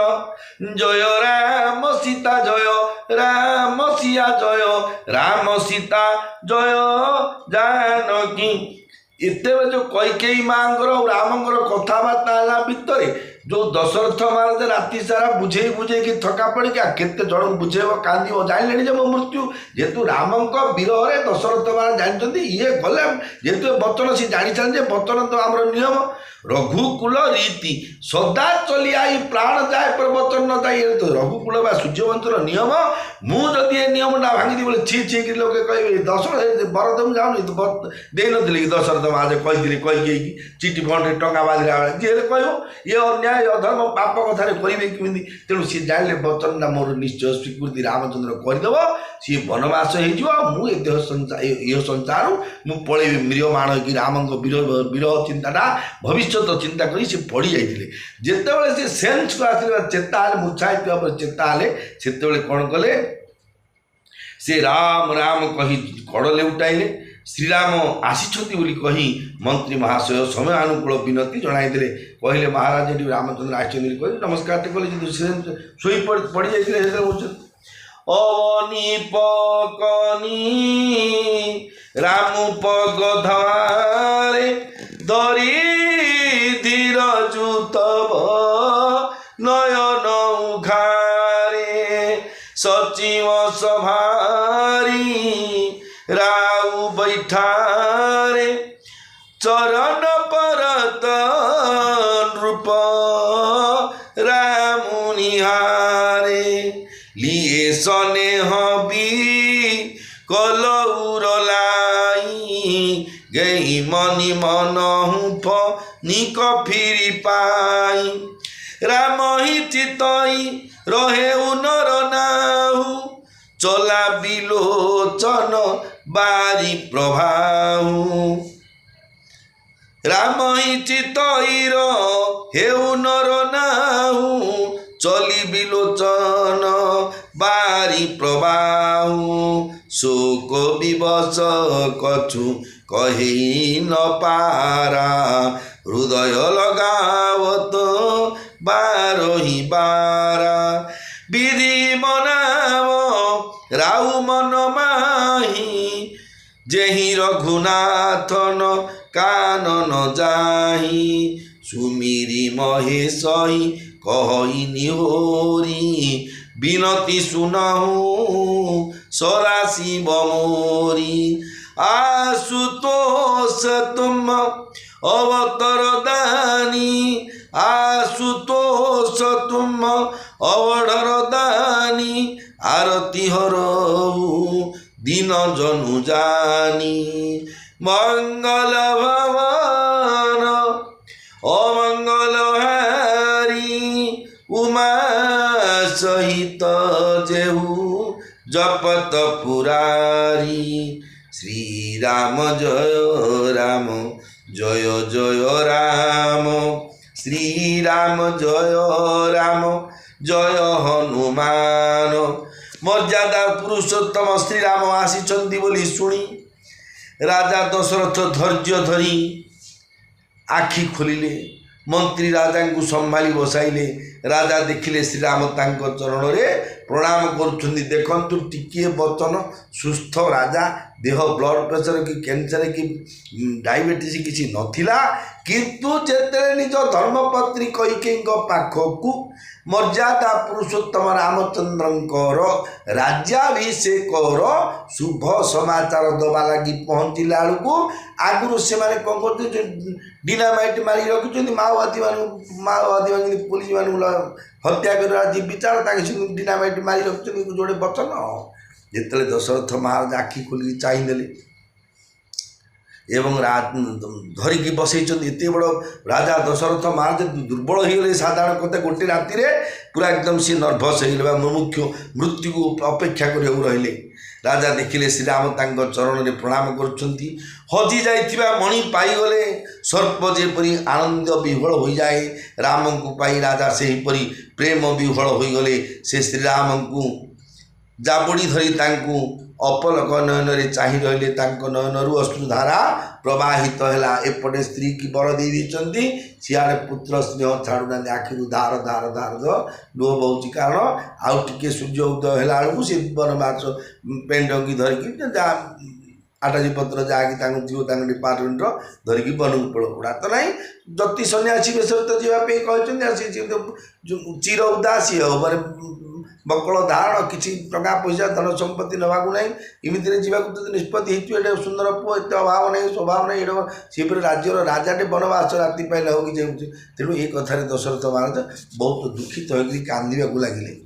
जय राम सीता जय राम सिया जय राम सीता जय जानकी। एते जो कैकेयी माँगर रामंकर कथबार्ता भितर जो दशरथ महाराज राति सारा बुझे बुझे कि थका पड़ी केते जन बुझेब कांद जान जे मो मृत्यु जेहेतु राम विरह दशरथ महाराज जानते ये गले जेहेतु बचन सी जानी जे बचन तो आम नियम रघुकुल रीति सदा चली आई प्राण जाए पर बचन न जाए ये तो रघुकुल बा सूर्यवंशर नियम मुझे ये नियमटा भांगी बोले छी छी कि लोके कहे दशरथ बरद मुझे जाऊँ दे नी दशरथ महाराज कही चिठी फंड टंका बाजरा जी कह ये अन्याय अधर्म पाप कथा करेंगे कमी तेणु सी जाने बचन मोर निश्चय स्वीकृति रामचंद्र करदेव सी वनवास हो संसार मु पलैबी म्रियमाण कि राम विरह चिंताटा भविष्य चिंता कर पड़ी जाते जितेबाला सी सेन्स को आस चेता उत्साहित भाव चेता से कौन कले से राम राम कही कड़ लेउटाइले श्रीराम आसीछंती बोली कही मंत्री महाशय समय अनुकूल विनती जनाइले कहले महाराज ये रामचंद्र आसी कह नमस्कार कले शोई पड़ी जाते अवनी पकनी राम पगधारे धरी धीर जुतब नयन उघारे सचिव सभारी राउ बैठारे चरण परत नृप राम निहारे लिए स्नेह भी कलौर लाई गई मनि मनहुफ निक फिरी पाई राम ही चितई रहे उनर नाहु चला बिलोचन बारी प्रभाऊ राम ही चितईर हेउ नर नाहु चली बिलोचन बारी प्रभाऊ शोक विवश कछु कही न पारा हृदय लगावत बारही बारा विधि मनाव राउ मन माही जेहि रघुनाथन कानन जाही सुमिरी महेशही कही निहोरी विनती सुनहु सरासी बमोरी आशुतोष तुम अवतर दानी आशुतोष तुम अवधर दानी आरती हरऊ दिन जनु जानी मंगल भवन अमंगल हारी उमा सहित जेहू जपत पुरारी श्री राम जय राम जय जय राम श्री राम जय राम जय हनुमान मर्यादा पुरुषोत्तम श्री राम आसीचंदी बोली शुणी राजा दशरथ धैर्य धरी आखि खोलिले मंत्री राजा को संभाली बसाइले राजा देखिले श्रीराम तांको चरण रे प्रणाम करुछंदी देखंतु टिके बचन सुस्थ राजा देह ब्लड प्रेशर कि कैंसर कि डायबिटीज किसी नथिला किंतु जेते निज धर्मपत्नी कैकेयी पाखकू मर्यादा पुरुषोत्तम रामचंद्रंकर राज्याभिषेकर शुभ समाचार दबा लगी पहुँचला बेलू आगुरी से कौन कर डिनामाइट मारी रखुच्च माओवादी मान पुलिस मान हत्या कर विचार डिनामाइट मारी रखुच्च जोड़े वचन जिते दशरथ महाराज आखि खोल चाहिए एवं धरिकी बसई एत बड़ राजा दशरथ महाराज दुर्बल हो गले साधारण कथा गोटे राति पूरा एकदम सी नर्भस हो मुमुक्षु मृत्यु को अपेक्षा कर रहिले राजा देखिले श्रीराम चरण में प्रणाम करुँच हजि जाइथिबा मणि पाईगले सर्प जेपरी आनंद विह्वल हो जाए राम को पाई राजा से हीपरी प्रेम विह्वल हो गले से श्रीराम को जाबुड़ी धरी तांकू अपलक नयन रे चाहि रहिले तांको नयनरु अश्रुधारा प्रवाहित है एपटे स्त्री की बर दे दी सियाड़े पुत्र स्नेह छाड़ूना आखिर धार धार धार लुह बहुत कारण आउ टे सूर्य उदय है बेलू से वनवास पेंडंगी धरिकी जहाँ आटाजी पत्र जहाँकि जीव डिपार्टमेंट धरिकी वन को पड़ा तो ना जति सन्यासी बेस तो जावाई कहते चिर उदासी हो माने बकल धारण किसी टका पैसा धन संपत्ति नवाक ना इमिति जावाक निष्पत्ति होते सुंदर पुओ एत अभाव नहीं स्वभाव नहीं सीपरी राज्यर राजाटे वनवास राति पाइले हो कि तेणु ये कथार दशरथ महाराज बहुत दुखित होकर कांदीवाक लगिले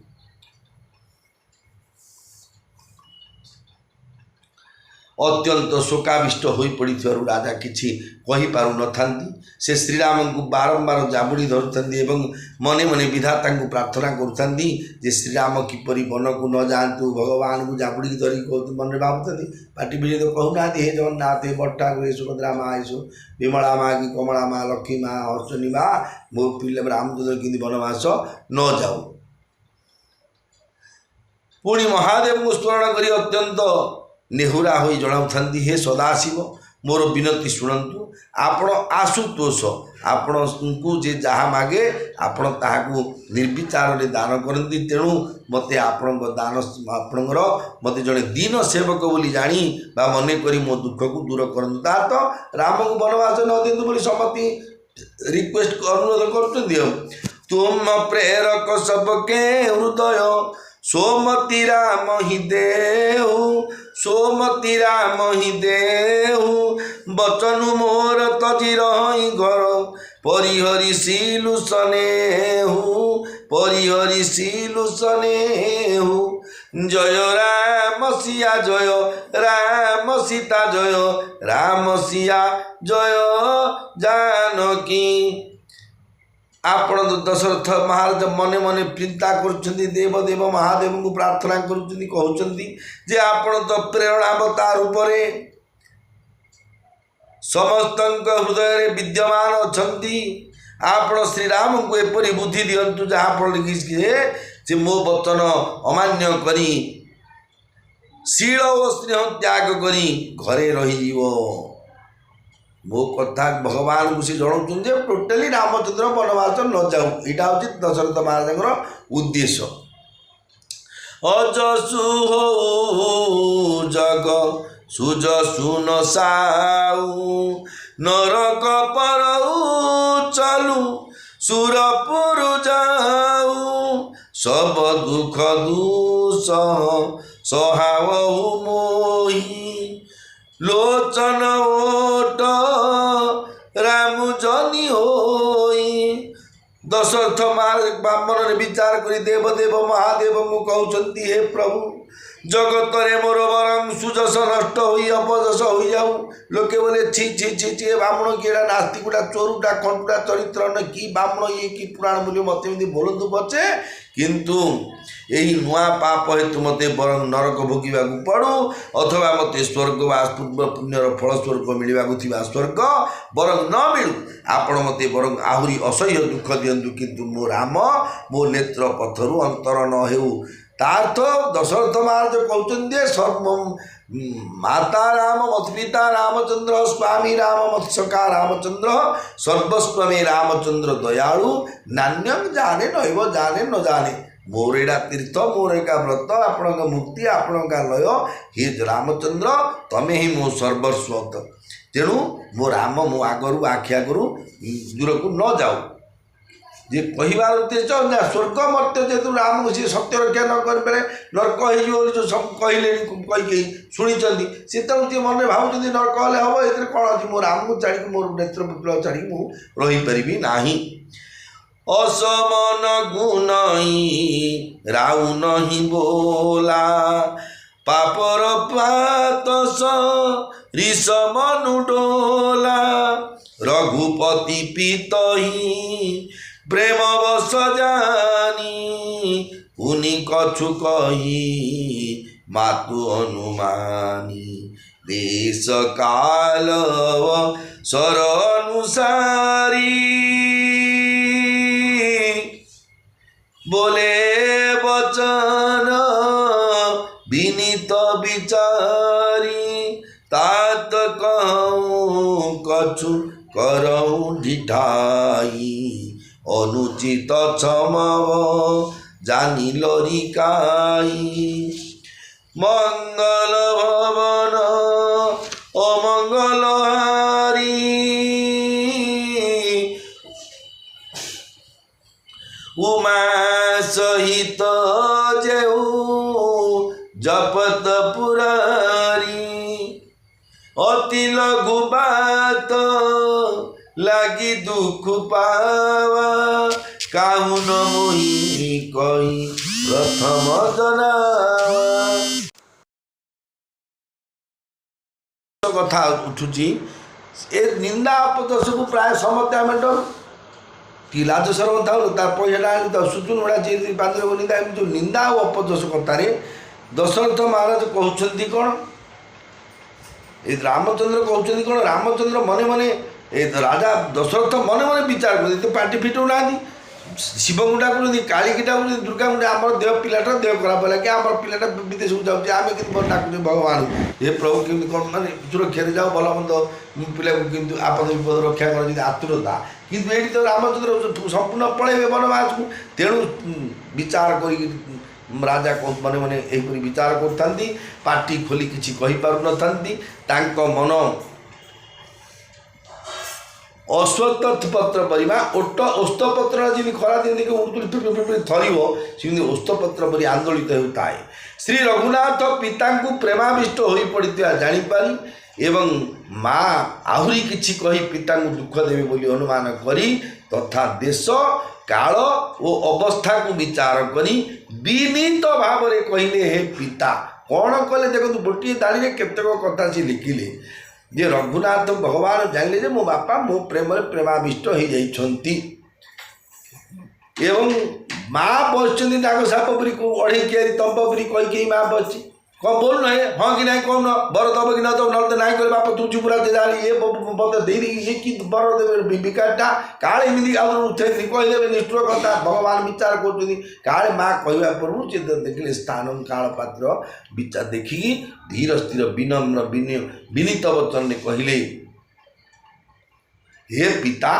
अत्यंत शोकाविष्ट हो पड़ी राजा किसी कही पारु न से श्रीराम को बारंबार जाबुड़ी धरुंती मने मने विधाता को प्रार्थना करुँगी जे श्रीराम किपरि वन को न जातु भगवान को जाबुड़ी धरिक मन भावुँच पार्टी विजय तो कहूना हे जगन्नाथ हे बट्टा हे सुभद्रा माँ हे विमला माँ कि कमला माँ लक्ष्मी माँ हर्षणी माँ मो पिले रामचंद्र कि वनवास न जाऊ पुणी महादेव को स्मरण कर अत्यंत नेहुरा हो जनाऊँ हे सदाशिव मोर विनती शुणु आपण आशुतोष आपण को जे जहाँ मागे आपण ताहाकू निर्विचार रे दान करती तेणु मते आपण दान आपणकर मते जड़े दीन सेवक बोली जानी बा मने करी मो दुख को दूर करतु ता तो राम को वनवास न दिंतु बोली समति रिक्वेस्ट अनुरोध कर तुम प्रेरक सबके हृदय सोमती राम ही देहु सोमती राम ही देहु बचनु मोर तजी रही घर परिहरी सीलु सनेहु परिहरी सीलु सनेहु जय राम सिया जय राम सीता जय राम सिया जय जानकी आपण दशरथ महाराज मने मने चिंता करुँच देवदेव महादेव को प्रार्थना कहते आपण तो प्रेरणावतार रूपरे समस्त हृदय विद्यमान अच्छी आपण श्रीराम को एपरी बुद्धि दिंतु जहाँफल कि मो वचन अमान्य करी शील और स्नेह त्याग करी घरे रही मो कथा भगवान को सी जनाऊँ टोटाली रामचंद्र वनवास न जाऊ यहाँ हूँ दशरथ महाराज उद्देश्य अजसु हो जग सुज सुन साऊ नरक परऊ चलू सुरपुर जाऊ सब दुख दूष सहावहु मोही लोचन ओट राम जनी होई दशरथ मन विचार कर देवदेव महादेव को कहते हे प्रभु जगत रे मोर बरम सुजस नष्ट होई अपजस हो जाऊ लोके बोले छी छी छी छी ब्राह्मण किड़ा नास्तिकुड़ा चोरुटा खंडुटा चरित्र न कि ब्राह्मण ये कि पुराण बोली मत बोलतु पचे किंतु यही नुआ पाप हेतु मते बरं नरक भोगवा पड़ू अथवा मत स्वर्ग पूर्व पुण्यर फलस्वरूप मिलवा स्वर्ग बरं न मिलू आपण मते बरं आहरी असह्य दुख दिंतु किंतु मो राम मो नेत्र पथरु अंतर न हेउ तार्थ दशरथ महाराज कहते सर्व माता राम मत पिता रामचंद्र स्वामी राम मत सखा रामचंद्र सर्वस्व में रामचंद्र दयालु नान्यम जाने नैव जाने न जाने मोर एटा तीर्थ मोर एका व्रत आपण मुक्ति आपण लय हे रामचंद्र तमें ही मो सर्वस्व तेणु मो राम मो आगरू आखि आगरू दूर को न जाऊ जे कहबार उद्देश्य ना स्वर्ग मर्त्य जेहतु राम को सी सत्य रक्षा न करें नर्क हो जो सब कहले कही शुणी सी जी मन में भाव नर्क हेल्ले हम ये कौन अच्छी मो राम को छाड़ी मोर नेत्र पुतल छाड़ी मुझे रहीपरि ना असमन गुण राउ नहीं बोला पापर पात ऋष मनु डोला रघुपति पीत प्रेम बस जानी उनि कछु कही मातु अनुमानी देश काल सर अनुसारी बोले वचन विनीत विचारी तात कहूँ कछु करऊँ ढिठाई अनुचित क्षमव जानी लरिकाई मंगल भवन अमंगल हारी उमा सहित जेऊ जपत पुरारी अति लघु बात लगी दुख पावा काहु न मोहि कही प्रथम जनावा कथा उठुची ए निंदा अपदोष को प्राय समस्या आम डर टी लाज सरम था तार पैसा सुचुन गुड़ा जी पांच निंदा जो निंदा और अपदोष कथार दशरथ महाराज कहते कौन ये रामचंद्र कहते कौन रामचंद्र मने मने ए राजा दशरथ मने मने विचार कर तो पार्टी फिटू ना शिव को डाकुं काली की डाकुं दुर्गा को आम देह पिलाटा देह खराब है कि आम पिलाटा विदेश को जाऊँ आम कि डाकुचे भगवान हे प्रभु केमी कौन माने सुरक्षा जाओ भल मंद पिला को आपद विपद रक्षा कर आतुरता किंतु ये तो रामचंद्र संपूर्ण पलैबे वनवास को तेणु विचार कर राजा कौन मने मने यहीपरि विचार कर पार्टी खोली किसी कही पार न मन अश्वत्थ पत्र परीमा ओट ओस्तपत्र जी खरा दिन देखिए उड़ुतुली थरिव सेमती ओस्तपत्र परी आंदोलित होता है। श्री रघुनाथ पिता को प्रेमाविष्ट हो पड़ता जानीपारी एवं माँ आहरी किछि कही पिता को दुख देवे बोली अनुमान करी तथा देश काल ओ अवस्था को विचार करी विनीत भाव में कहले हे पिता कौन कले देखो गोटे दाड़ी केतक कथा सी लिखिले जे रघुनाथ भगवान जानले जे मो बापा मो प्रेम प्रेमाविष्ट हो जाइछंती एवं माँ बसुँच नाग सापरी अढ़े कियारी तंप परी कही माँ बस कौन बोल ना हाँ कि ना कौन बर दब कि ना दब ना ना कर बाप तू चुप ये मत दे ये कि बर देवे विकाटा काले एमती उठे कहीदेवे निष्ठुर कथा भगवान विचार कर माँ कहवा पूर्व से देखिले स्थान काल पात्र विचार देखिकी धीर स्थिर विनम्र विनीत वचन कहले हे पिता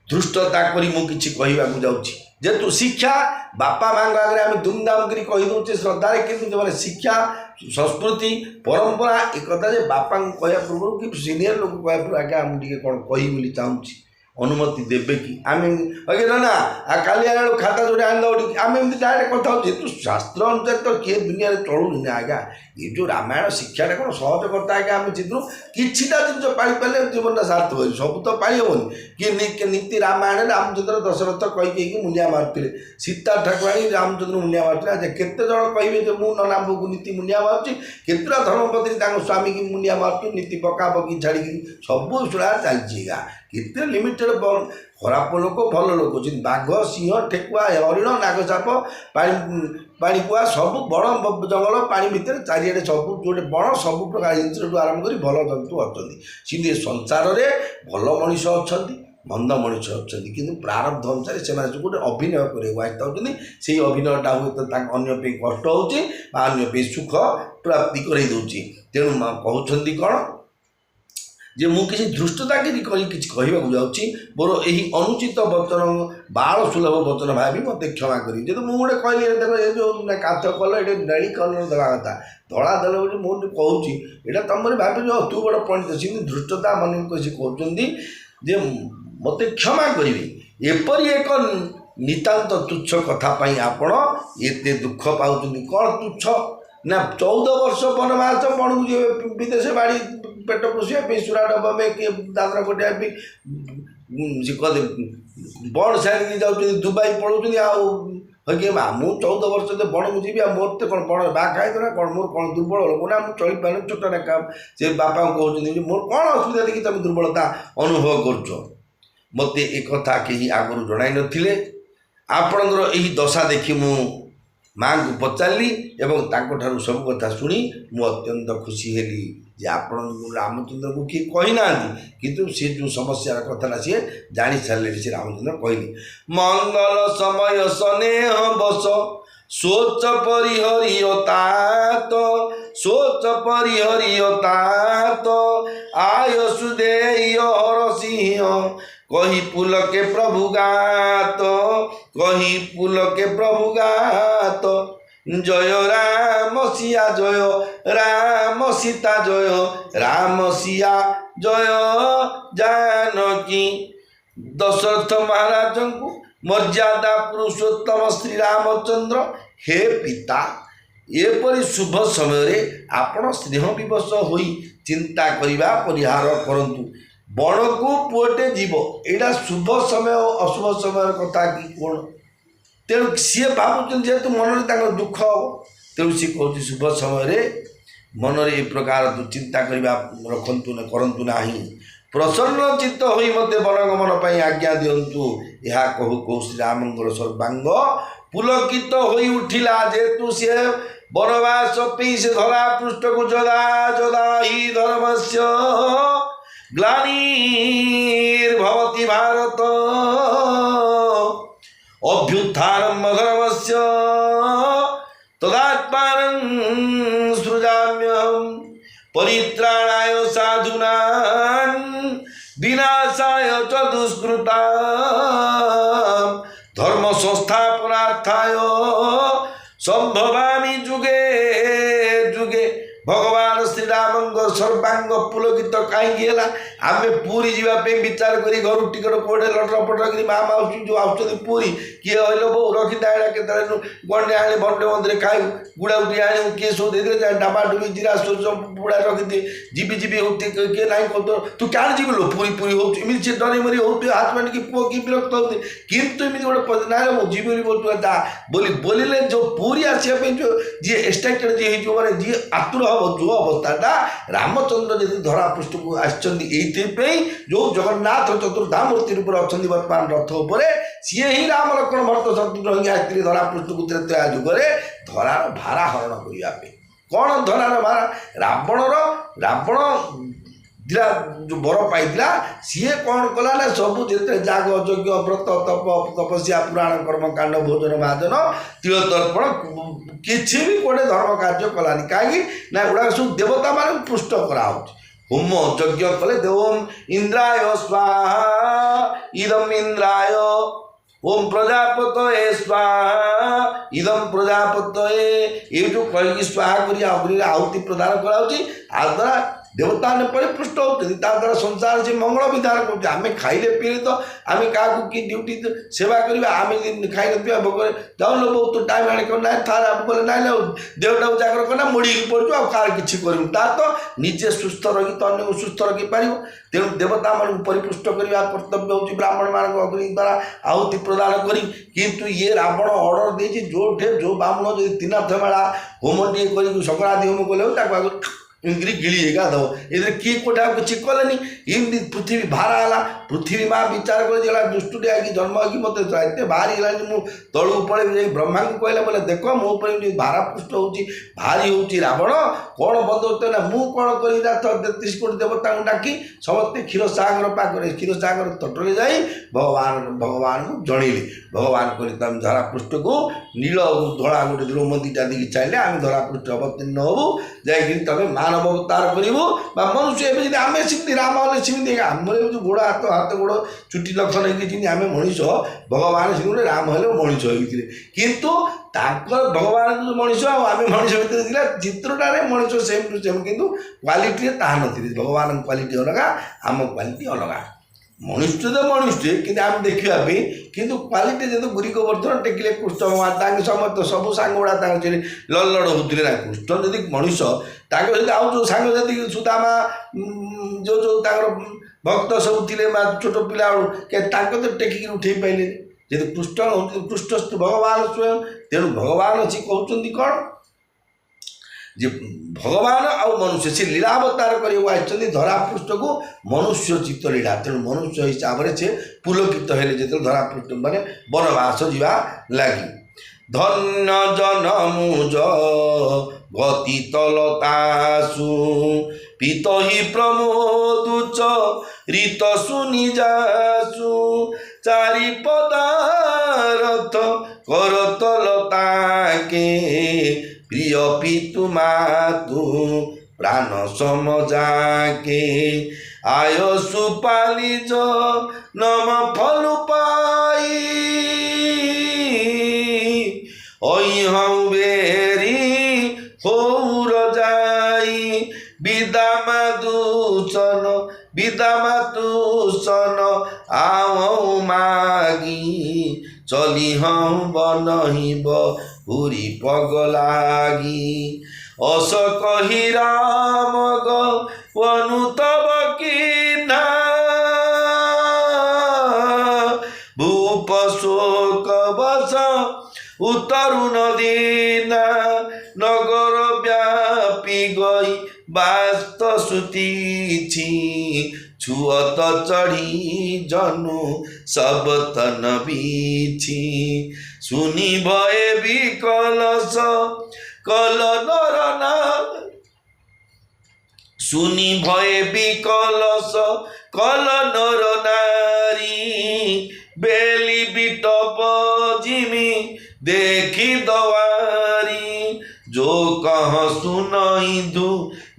धृष्टता करी मु किछि कहवाक जाउछि जेतु शिक्षा बापा माँ आगे आम धूमधाम कर कहीदे श्रद्धारे कि शिक्षा संस्कृति परंपरा एक कथा बापा कहया पूर्व कि सीनियर लोक कहया पूर्व आगे आम कौन कही बोली चाहूँगी अनुमति देवे कि आम अगे ना काली आना खाता जोड़े आनी आम एमती डायरेक्ट कथा जेहतु शास्त्र अनुसार तो किए दुनिया चलूनी ना आज्ञा ये जो रामायण शिक्षाटा कौन सहज करता आज्ञा आम चित्र किछिटा जिन पाई पारे जीवन सार्थ हो सब तो पाई हेनी कि नीति रामायण रामचंद्र दशरथ कही मुनिया मारुले सीता ठाकुराणी रामचंद्र मुनिया मारुले आज केते जन कहे जो मु नाम को नीति मुनिया मारुची केतुटा धर्मपत्नी स्वामी की मुनिया मारुची नीति पका पकी छाड़ी सब सुड़ा चलती केते लिमिटेड खराब लोक भल लोक बाघ सिंह ठेकुआ हरिण नागसाप पाणीकुआ सब बड़ जंगल पानी भितर चारिड़े सब जो बड़ सब प्रकार जिन आरंभ कर भल जंतु अच्छा संसार में भल मनीष अच्छा मंद मनीष अच्छा कि प्रारब्ध अनुसार से गोटे अभिनय कर से अभिनयटा हुए तो अन्य कष्ट होन्य सुख प्राप्ति कर तेणु कहते कौन जे मु किसी धृष्टतागिरी किसी कहवाक जाऊँगी मोर यही अनुचित वचन बाल सुलभ वचन भावी मत क्षमा करी जो मुझे कहली देख ये जो कांथ कल ये नेली कलर देवा कथा धड़ा देल बोली मुझे कहूँ यहाँ तुम भाव तू बड़ पंडित सी धृष्टता मन कसी कहते जे मत क्षमा करेंगे एपरी एक नितांत तुच्छ कथापाई आपण एते दुख पाँच कौन तुच्छ ना 14 वर्ष वनवास बण विदेश बाड़ी पेट पोषा सुरा डबा में किए दादर कटिया कहते बण छाड़ी जाऊँ दुबई पढ़ुं आगे मु 14 वर्ष जो बण को जी मोर तो कौन बण बा खाई कौन मोर कौन दुर्बल लोक ना मुझे चली पारे छोटा काम से बापा कहते मोर कौन असुविधा देखिए तुम दुर्बलता अनुभव कर मत एक कथा कहीं आगु जन नथिले आपणकर यही दशा देखी मु माँ को पचारि एवं सब कथा शुणी मु अत्यंत खुशी हेली जे आपण रामचंद्र को किए कही ना किंतु सी जो समस्या कथा सी जानी सारे सी रामचंद्र कहली मंगल समय स्नेह बस सोच परिहरियतात सोच परिहरियतात आयुषुदेय हर सिंह कही पुलके प्रभु गात कही पुलके प्रभु गात जय राम सिया जय राम सीता जय राम सिया जय जानकी दशरथ महाराज को मर्यादा पुरुषोत्तम श्री रामचंद्र हे पिता एपरी शुभ समय आपण स्नेह विवश होई चिंता करिबा परिहार करंतु बण को पुअटे जीव यहाँ शुभ समय और अशुभ समय कथा कि कौन तेणु सी भावुं जेहेतु मन में दुख हम तेणु सी कहूँ शुभ समय मन ये प्रकार चिंता करवा रखु करतु ना प्रसन्न चित्त हो मत वनगमन पर आज्ञा दिंतु यह कहू कहू श्रीरामंगर सर्वांग पुलकित हो उठिला जेहेतु सी वनवास से धरा पृष्ठ को जदा जदा ही धर्मस्य ग्लानिर्भवति भारत अभ्युत्थानं धर्मस्य तदात्मानं सृजाम्यहं परित्राणाय साधूनां विनाशाय च दुष्कृतां धर्म संस्थापनार्थाय संभवामि जुगे जुगे भगवान श्रीरामंग सर्वांग पुलकित कहीं आम पूरी जावाई विचार करी घर टिकट कोड़े लटरपट कर माँ माउसी जो आस पूरी किए हल बो रखिदा के गंडे आने बंडे मंदिर खाऊ गुड़ा उठी आने किए सब दे डाबा डुबी जीरा सोच बुड़ा रखिदे जीवी जीवी हो किए ना कह तू क्या जीव लो पूरी पूरी होमी से डरे मरी हो हजबैंड की पुओ कि विरक्त होते कितु गोटे ना मो जीवी बोलते जा बोली बोलिले जो पूरी आसपा जो जी एक्सट्राक्टेड जी मैंने जी आतुर हम जो अवस्था रामचंद्र जी धरा पृष्ठ को आईपाई जो जगन्नाथ चतुर्धामूर्ति रूप अच्छा बर्तमान रथ उपर सी ही राम लक्ष्मण भरत शत्रुघ्न आसते धरा पृष्ठ को त्रेतया जुगे धरार भारा हरण करने कौन धरार भारा रावण दिला जो बर पाई सी कौन कला ना सब जिते जाग यज्ञ व्रत तप तपस्या पुराण कर्म कांड भोजन महाजन तिल तर्पण किसी भी गोटे धर्म कार्य कलानी कहीं ना गुड़ा सब देवता मान पृष्ठ कराऊँ होम यज्ञ कले देवम इंद्राय स्वाहा इदम इंद्राय ओम प्रजापत स्वाहा इदम प्रजापत ये जो कहीं स्वाहा कर अग्नि आहुति प्रदान करा देवता ने परिपृष्ट होती द्वारा संसार से मंगल विधान करें खाइले पीले तो आम क्या कि ड्यूटी सेवा करवा आम खाई ना भोग जाऊन बहुत तो टाइम आने ना थार बोले ना देवटा जागर करना मोड़ी पड़ू आर कि तो निजे सुस्थ रही तो अन्य सुस्थ रखिपर तेणु देवता मान परिपृष्ट करने कर्तव्य हो ब्राह्मण मान अग्नि द्वारा आहुति प्रदान करी किंतु ये रावण अर्डर दे जो जो ब्राह्मण जो तीनाथ मेला होम टे कर संक्रांति होम कले गिड़ीगा दब ये किए कोटा किसी कले एमती पृथ्वी भारा है पृथ्वी माँ विचार कर दुष्टुटी आगे जन्म कि मत एत भारी है मुझे तलू पड़े ब्रह्मा को कहले बोले देख मो भारा पृष्ठ हो भारी हो रावण कौन बंदोबस्त ना मुझे कौन कर 33 कोटी देवता को डाकी समस्ते क्षीर सागर पाखे क्षीर सागर तटरे जा भगवान को जनइले भगवान कर धरा पृष्ठ को नील धड़ा गोटे रोम दीटा देखिए चाहिए आम धरा पृष्ठ अवतीर्ण हबू जा तुम ମାନବ ଅବତାର କରିବୁ ବା ମନୁଷ୍ୟ ଏବେ ଯଦି ଆମେ ସେମିତି ରାମ ହେଲେ ସେମିତି ଆମର ଯେଉଁ ଗୋଡ଼ ହାତ ଗୋଡ଼ ଚୁଟି ଲକ୍ଷ ନେଇକି ଯେମିତି ଆମେ ମଣିଷ ଭଗବାନ ସେମିତି ରାମ ହେଲେ ମଣିଷ ହେଇଥିଲେ କିନ୍ତୁ ତାଙ୍କର ଭଗବାନ ଯେଉଁ ମଣିଷ ଆଉ ଆମେ ମଣିଷ ଭିତରେ ଥିଲା ଚିତ୍ରଟାରେ ମଣିଷ ସେମ୍ ଟୁ ସେମ୍ କିନ୍ତୁ କ୍ୱାଲିଟିରେ ତାହା ନଥିଲେ ଭଗବାନଙ୍କ କ୍ୱାଲିଟି ଅଲଗା ଆମ କ୍ୱାଲିଟି ଅଲଗା ମନୁଷ୍ୟ ତ ମନୁଷ୍ୟ କିନ୍ତୁ ଆମେ ଦେଖିବା ପାଇଁ କିନ୍ତୁ କ୍ୱାଲିଟି ଯେହେତୁ ଗୁରି ଗୋବର୍ଦ୍ଧନ ଟେକିଲେ କୃଷ୍ଣ ଭଗବାନ ତାଙ୍କ ସମସ୍ତ ସବୁ ସାଙ୍ଗ ଗୁଡ଼ା ତାଙ୍କ ସେଠି ଲଡ଼ଲଡ଼ ହେଉଥିଲେ ନା କୃଷ୍ଣ ଯଦି ମଣିଷ ତାଙ୍କ ସହିତ ଆଉ ଯେଉଁ ସାଙ୍ଗ ଯେତିକି ସୁଦାମା ଯେଉଁ ତାଙ୍କର ଭକ୍ତ ସବୁ ଥିଲେ ବା ଛୋଟ ପିଲା ତାଙ୍କ ତ ଟେକିକି ଉଠେଇ ପାଇଲେନି ଯେହେତୁ କୃଷ୍ଣ ହେଉଛନ୍ତି କୃଷ୍ଣ ଭଗବାନ ସ୍ୱୟଂ ତେଣୁ ଭଗବାନ ଅଛି କହୁଛନ୍ତି କ'ଣ ଯେ ଭଗବାନ ଆଉ ମନୁଷ୍ୟ ସେ ଲୀଳାବତାର କରିବାକୁ ଆସିଛନ୍ତି ଧରାପୃଷ୍ଠକୁ ମନୁଷ୍ୟ ଚିତ୍ତ ଲୀଳା ତେଣୁ ମନୁଷ୍ୟ ହିସାବରେ ସେ ପୁଲକିତ ହେଲେ ଯେତେବେଳେ ଧରାପୃଷ୍ଠ ମାନେ ବନବାସ ଯିବା ଲାଗି ଧନ୍ୟ ଜନମୁଜ ଗତି ତଲତାସୁ ପିତ ହି ପ୍ରମୋଦୁଚ ରିତ ସୁନି ଯାସୁ ଚାରି ପଦାରଥ କରତଲ ତାକେ প্রিয় পিতু মাতু প্রাণ সমজাকে আয় সুপালিজ নম ফলু পাই ওই হউ বেরি হৌর যাই বিদামাতুসন আও মাগি চলি হউ বনহিব পুরী পগলাগি অস কহি রাম গনুতব কি না ভূপ শোক বস উতরু নদীনা নগর ব্যাপী গই বাস্ত সুতিছি ছুয়ত চড়ি জনু সবতন বিছি শুনি ভয়ে বিকলস কল নর না শুনি ভয়ে বিকলস কল নর নারী বেলি বিটপ জিমি দেখি দওয়ারি जो कह सुनई दु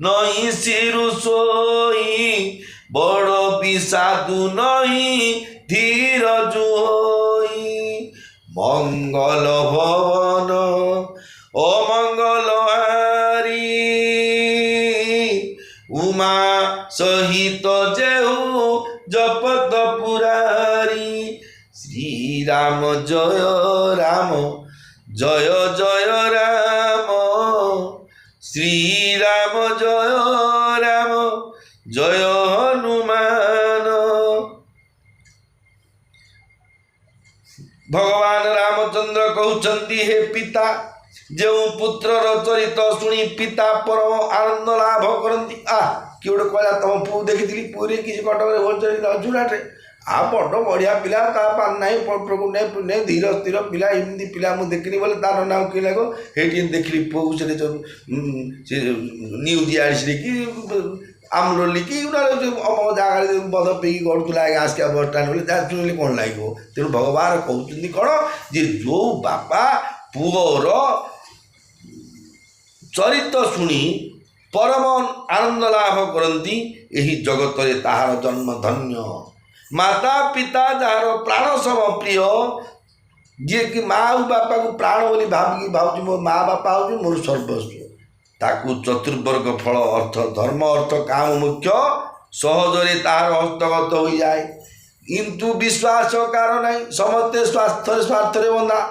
नई सिरु सोई बड़ विषादु नई धीर जुई मंगल भवन अमंगल हारी उमा सहित जेहु जपत पुरारी श्री राम जय राम जय जय राम श्री राम जय राम जय हनुमान भगवान रामचंद्र कहते हे पिता जो पुत्रर चरित शुणी पिता परम आनंद लाभ करती किए गोटे कहला तुम पु देखी पुरी किसी कटक अजुराटे आ बड़ बढ़िया पिला ता ना प्रभु नहीं धीर स्थिर पिला एमती पिला मुझे देखनी बोले तार ना किए लगे ये देखली पुआ से न्यूज आड़ी कि आमलोली कि जगह बद पेकी गढ़ुला आसिका बस स्टाण बोले जहाँ शुणिले कौन लगे तेणु भगवान कहते कौन जे जो बापा पुअर चरित शुणी परम आनंद लाभ करती यही जगत ताहार जन्म धन्य माता पिता जार प्राण सम प्रिय जी कि माँ और बापा को प्राण बोली भाविकी भावुँ मो माँ बापा हूँ मोर सर्वस्व ताकू चतुर्वर्ग फल अर्थ धर्म अर्थ काम मुख्य सहजरे तार हस्तगत हो जाए किंतु विश्वास कार नहीं समस्ते स्वार्थ बंधा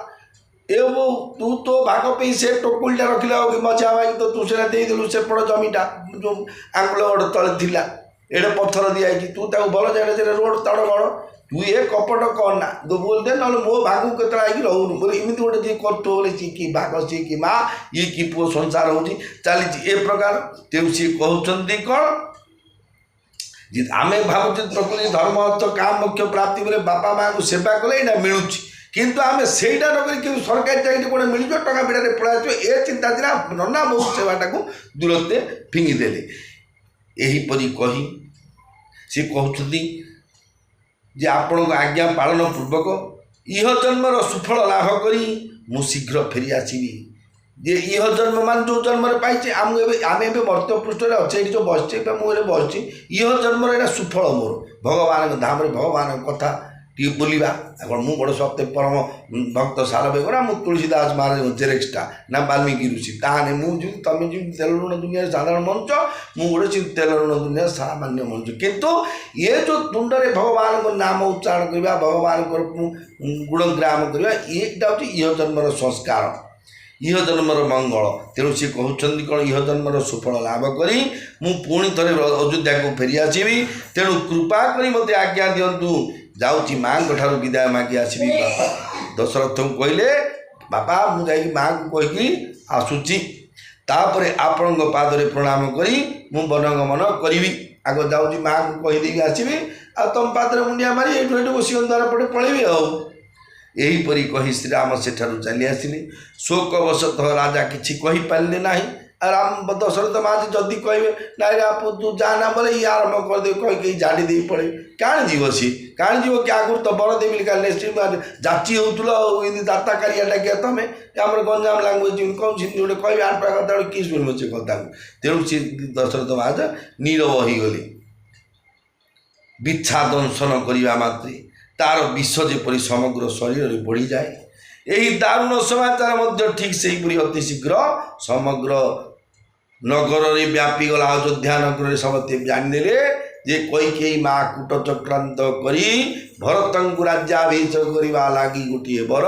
एवं तू तो भाग पे से टोकुलटा रखिला कि मचा भाई तो तू से देदेलु सेपट जमीटा जो आंगुल गोटे तले थिला एडे पत्थर दिया तू ताको भल जाए रोड तड़ गड़ तू ये कपट करना तो बोलते ना मो भाग के रोन बोले इमती गोटे जी कर बोले सी कि भाग सी कि माँ ये कि पुओ संसार हो चली ए प्रकार तेणु सी कहते कौन जी आम भावुँ प्रकृति धर्म अर्थ काम मुख्य प्राप्ति बोले बापा माँ को सेवा कले यहाँ मिलूँ किंतु आम से नक सरकारी चाकरी कौन मिल टका पिटारे पड़ा ए चिंता थी नना बहुत सेवाटा को दूरत्वे फिंगिदेले यहीपरी कही सी कहते जे आपण आज्ञा पालन पूर्वक इह जन्मर सुफल लाभ करी मु शीघ्र फेरी आसबि ଯେ ଇହ ଜନ୍ମ ମାନେ ଯେଉଁ ଜନ୍ମରେ ପାଇଛେ ଆମେ ଏବେ ମର୍ତ୍ତ୍ୟ ପୃଷ୍ଠରେ ଅଛେ ଏଠି ଯେଉଁ ବସିଛେ ଏବେ ମୁଁ ଏବେ ବସିଛି ଇହ ଜନ୍ମର ଏଇଟା ସୁଫଳ ମୋର ଭଗବାନଙ୍କ ଧାମରେ ଭଗବାନଙ୍କ କଥା ଟିକେ ବୋଲିବା କ'ଣ ମୁଁ ବଡ଼ ସତ୍ୟ ପରମ ଭକ୍ତ ସାରବେଗରା ମୁଁ ତୁଳସୀଦାସ ମହାରାଜ ଜେରେକ୍ସଟା ନା ବାଲ୍ମୀକି ଋଷି ତାହେଲେ ମୁଁ ଯେମିତି ତମେ ଯେମିତି ତେଲ ଲୁଣ ଦୁନିଆରେ ସାଧାରଣ ମଣିଷ ମୁଁ ଗୋଟେ ସେମିତି ତେଲ ଲୁଣ ଦୁନିଆରେ ସାମାନ୍ୟ ମଣିଷ କିନ୍ତୁ ଏ ଯେଉଁ ତୁଣ୍ଡରେ ଭଗବାନଙ୍କ ନାମ ଉଚ୍ଚାରଣ କରିବା ଭଗବାନଙ୍କର ଗୁଣଗ୍ରାମ କରିବା ଏଇଟା ହେଉଛି ଇହ ଜନ୍ମର ସଂସ୍କାର ଇହ ଜନ୍ମର ମଙ୍ଗଳ ତେଣୁ ସେ କହୁଛନ୍ତି କ'ଣ ଇହ ଜନ୍ମର ସୁଫଳ ଲାଭ କରି ମୁଁ ପୁଣି ଥରେ ଅଯୋଧ୍ୟାକୁ ଫେରିଆସିବି ତେଣୁ କୃପା କରି ମୋତେ ଆଜ୍ଞା ଦିଅନ୍ତୁ ଯାଉଛି ମାଆଙ୍କ ଠାରୁ ବିଦାୟ ମାଗି ଆସିବି ବାପା ଦଶରଥଙ୍କୁ କହିଲେ ବାପା ମୁଁ ଯାଇକି ମାଆଙ୍କୁ କହିକି ଆସୁଛି ତାପରେ ଆପଣଙ୍କ ପାଦରେ ପ୍ରଣାମ କରି ମୁଁ ବନଗମନ କରିବି ଆଗ ଯାଉଛି ମାଆଙ୍କୁ କହିଦେଇକି ଆସିବି ଆଉ ତମ ପାଦରେ ମୁଣ୍ଡିଆ ମାରି ଏଇଠୁ ଏଇଠୁ ବସି ଦ୍ୱାର ପଟେ ପଳେଇବି ଆଉ ଏହିପରି କହି ଶ୍ରୀରାମ ସେଠାରୁ ଚାଲି ଆସିଲେ ଶୋକବଶତଃ ରାଜା କିଛି କହିପାରିଲେ ନାହିଁ ରାମ ଦଶରଥ ମହାରାଜ ଯଦି କହିବେ ନାଇଁ ରେ ତୁ ଯା ନା ବୋଲେ ଇଏ ଆରମ୍ଭ କରିଦେବେ କହିକି ଝାଡ଼ି ଦେଇ ପଳେଇବେ କାଣ ଯିବ ସିଏ କାଣ ଯିବ କି ଆଗରୁ ତ ବଡ଼ ଦେବି କାଲି ଯାଚି ହେଉଥିଲ ଆଉ ଏମିତି ଦାତା କାରିଆ ଡାକିଆ ତମେ ଆମର ଗଞ୍ଜାମ ଲାଙ୍ଗୁଏଜ୍ କ'ଣ ସେମିତି ଗୋଟେ କହିବେ ଆଣ୍ଟା କଥା ଗୋଟେ କିଏ ଶୁଣିବ ସେ କଥାକୁ ତେଣୁ ସେ ଦଶରଥ ମହାରାଜ ନୀରବ ହୋଇଗଲେ ବିଚ୍ଛା ଦଂଶନ କରିବା ମାତ୍ରେ ତାର ବିଷ ଯେପରି ସମଗ୍ର ଶରୀରରେ ବଢ଼ିଯାଏ ଏହି ଦାରୁଣ ସମାଚାର ମଧ୍ୟ ଠିକ୍ ସେହିପରି ଅତି ଶୀଘ୍ର ସମଗ୍ର ନଗରରେ ବ୍ୟାପିଗଲା ଅଯୋଧ୍ୟା ନଗରରେ ସମସ୍ତେ ଜାଣିଦେଲେ ଯେ କୈକେୟୀ ମା କୂଟ ଚକ୍ରାନ୍ତ କରି ଭରତଙ୍କୁ ରାଜ୍ୟାଭିଷେକ କରିବା ଲାଗି ଗୋଟିଏ ବର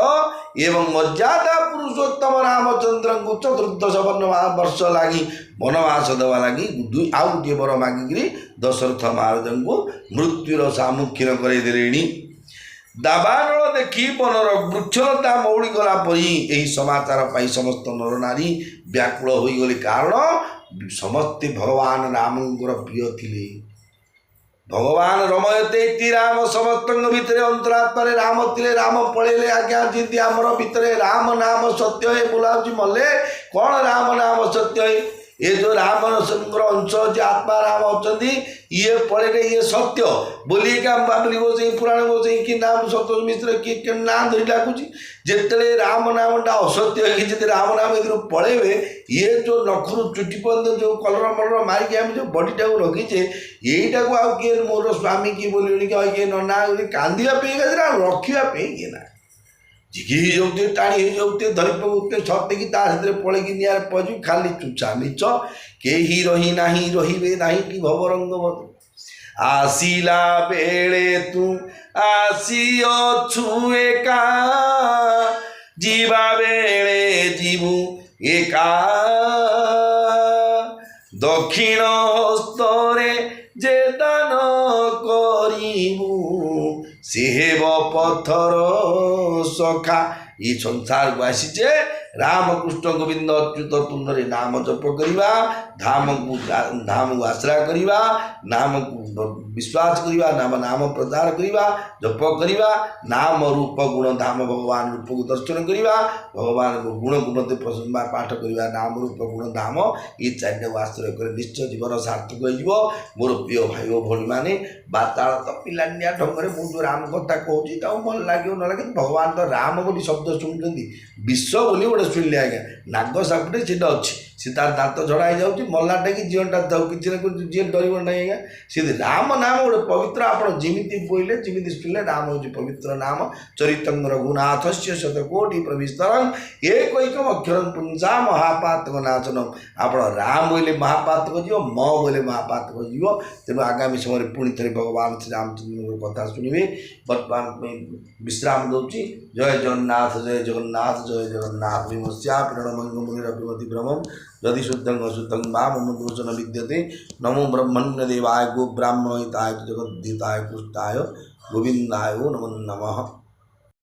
ଏବଂ ମର୍ଯ୍ୟାଦା ପୁରୁଷୋତ୍ତମ ରାମଚନ୍ଦ୍ରଙ୍କୁ ଚତୁର୍ଦ୍ଦଶ ବର୍ଷ ଲାଗି ବନବାସ ଦେବା ଲାଗି ଆଉ ଗୋଟିଏ ବର ମାଗିକିରି ଦଶରଥ ମହାରାଜଙ୍କୁ ମୃତ୍ୟୁର ସମ୍ମୁଖୀନ କରାଇଦେଲେଣି ଦାବାନଳ ଦେଖି ବନର ବୃକ୍ଷଲତା ମଉଳି ଗଲା ପରି ଏହି ସମାଚାର ପାଇ ସମସ୍ତ ନରନାରୀ ବ୍ୟାକୁଳ ହୋଇଗଲେ କାରଣ ସମସ୍ତେ ଭଗବାନ ରାମଙ୍କର ପ୍ରିୟ ଥିଲେ ଭଗବାନ ରମୟତେ ଇତି ରାମ ସମସ୍ତଙ୍କ ଭିତରେ ଅନ୍ତରାତ୍ମାରେ ରାମ ଥିଲେ ରାମ ପଳେଇଲେ ଆଜ୍ଞା ଯେମିତି ଆମର ଭିତରେ ରାମ ନାମ ସତ୍ୟ ହେ ବୋଲାଉଛି ମଲେ କ'ଣ ରାମ ନାମ ସତ୍ୟ ହେ ये जो राम अंश जो आत्मा राम अच्छा ये पड़े ये सत्य बोलिए क्या बाबली वो पुराण वो कि नाम सतोष मिश्र कि नाम धरी डाकुची जिते राम नामटा असत्य है राम नाम ये पड़े ये जो नखरु चुटी पर्यटन जो कलर मलर मारिक आम जो बडीटा को रखीचे यहीटा को आउ किए मोर स्वामी किए बोल किए नना कांदापी रखापी किए ना झिकी जाते टाणी हो जाते धरी पकते सत्य कि पड़े निआर पजु खाली चुचा मिच केही रही नाही रहिबे नाही कि भवरंग मत आसिला बेले तू आसिअछु एका जीवा बेले जीवु एका दक्षिण हस्तरे जे दान करिबु सेहेब पत्थर सखा ये संसार को आसीचे रामकृष्ण गोविंद अच्युत तुंडरे नाम जप करवा धाम को आश्रय करवा नाम को विश्वास करवा नाम नाम प्रचार करवा जप करवा नाम रूप गुण धाम भगवान रूप को दर्शन करवा भगवान को गुण गुणते प्रसन्न पाठ करवा नाम रूप गुण धाम ये चार को आश्रय कर निश्चय जीवन सार्थक हो मोर प्रिय भाई भौणी मैंने वार्तालाप पिलानिया ढंग से मुझे जो राम कथा कहूँ भल लगे न लगे भगवान तो राम बोली शब्द शुणुंट विश्व बोली गोटे शुणिले आज्ञा नाग सापटे सीटा अच्छी सी तार दात झड़ा हो जाऊँगी मल्लाटा कि जीवनटा जाऊ कि जी डर ना आज्ञा सी राम नाम गोटे पवित्र आप जमी बोले जमी शुणिले राम हूँ पवित्र नाम चरितंग रघुनाथ से शतकोटि प्रविस्तरम एक अक्षर पुंसा महापातक नाचनम आप राम बोले महापातक जीव म बोले महापातक जीव तेणु आगामी समय पुणी थे भगवान श्री रामचंद्र कथा शुणे बर्तमान विश्राम दूसरी जय जगन्नाथ जय जगन्नाथ जय जगन्नाथ विमस्या प्रणमंगमुनिरभिमति भ्रमम यदि शुद्धं अशुद्धं माम दोषन विद्यते नमो ब्रह्मण्य देवाय गो ब्राह्मण हिताय जगद्धिताय पुष्टाय गोविंदाय नमो नमः।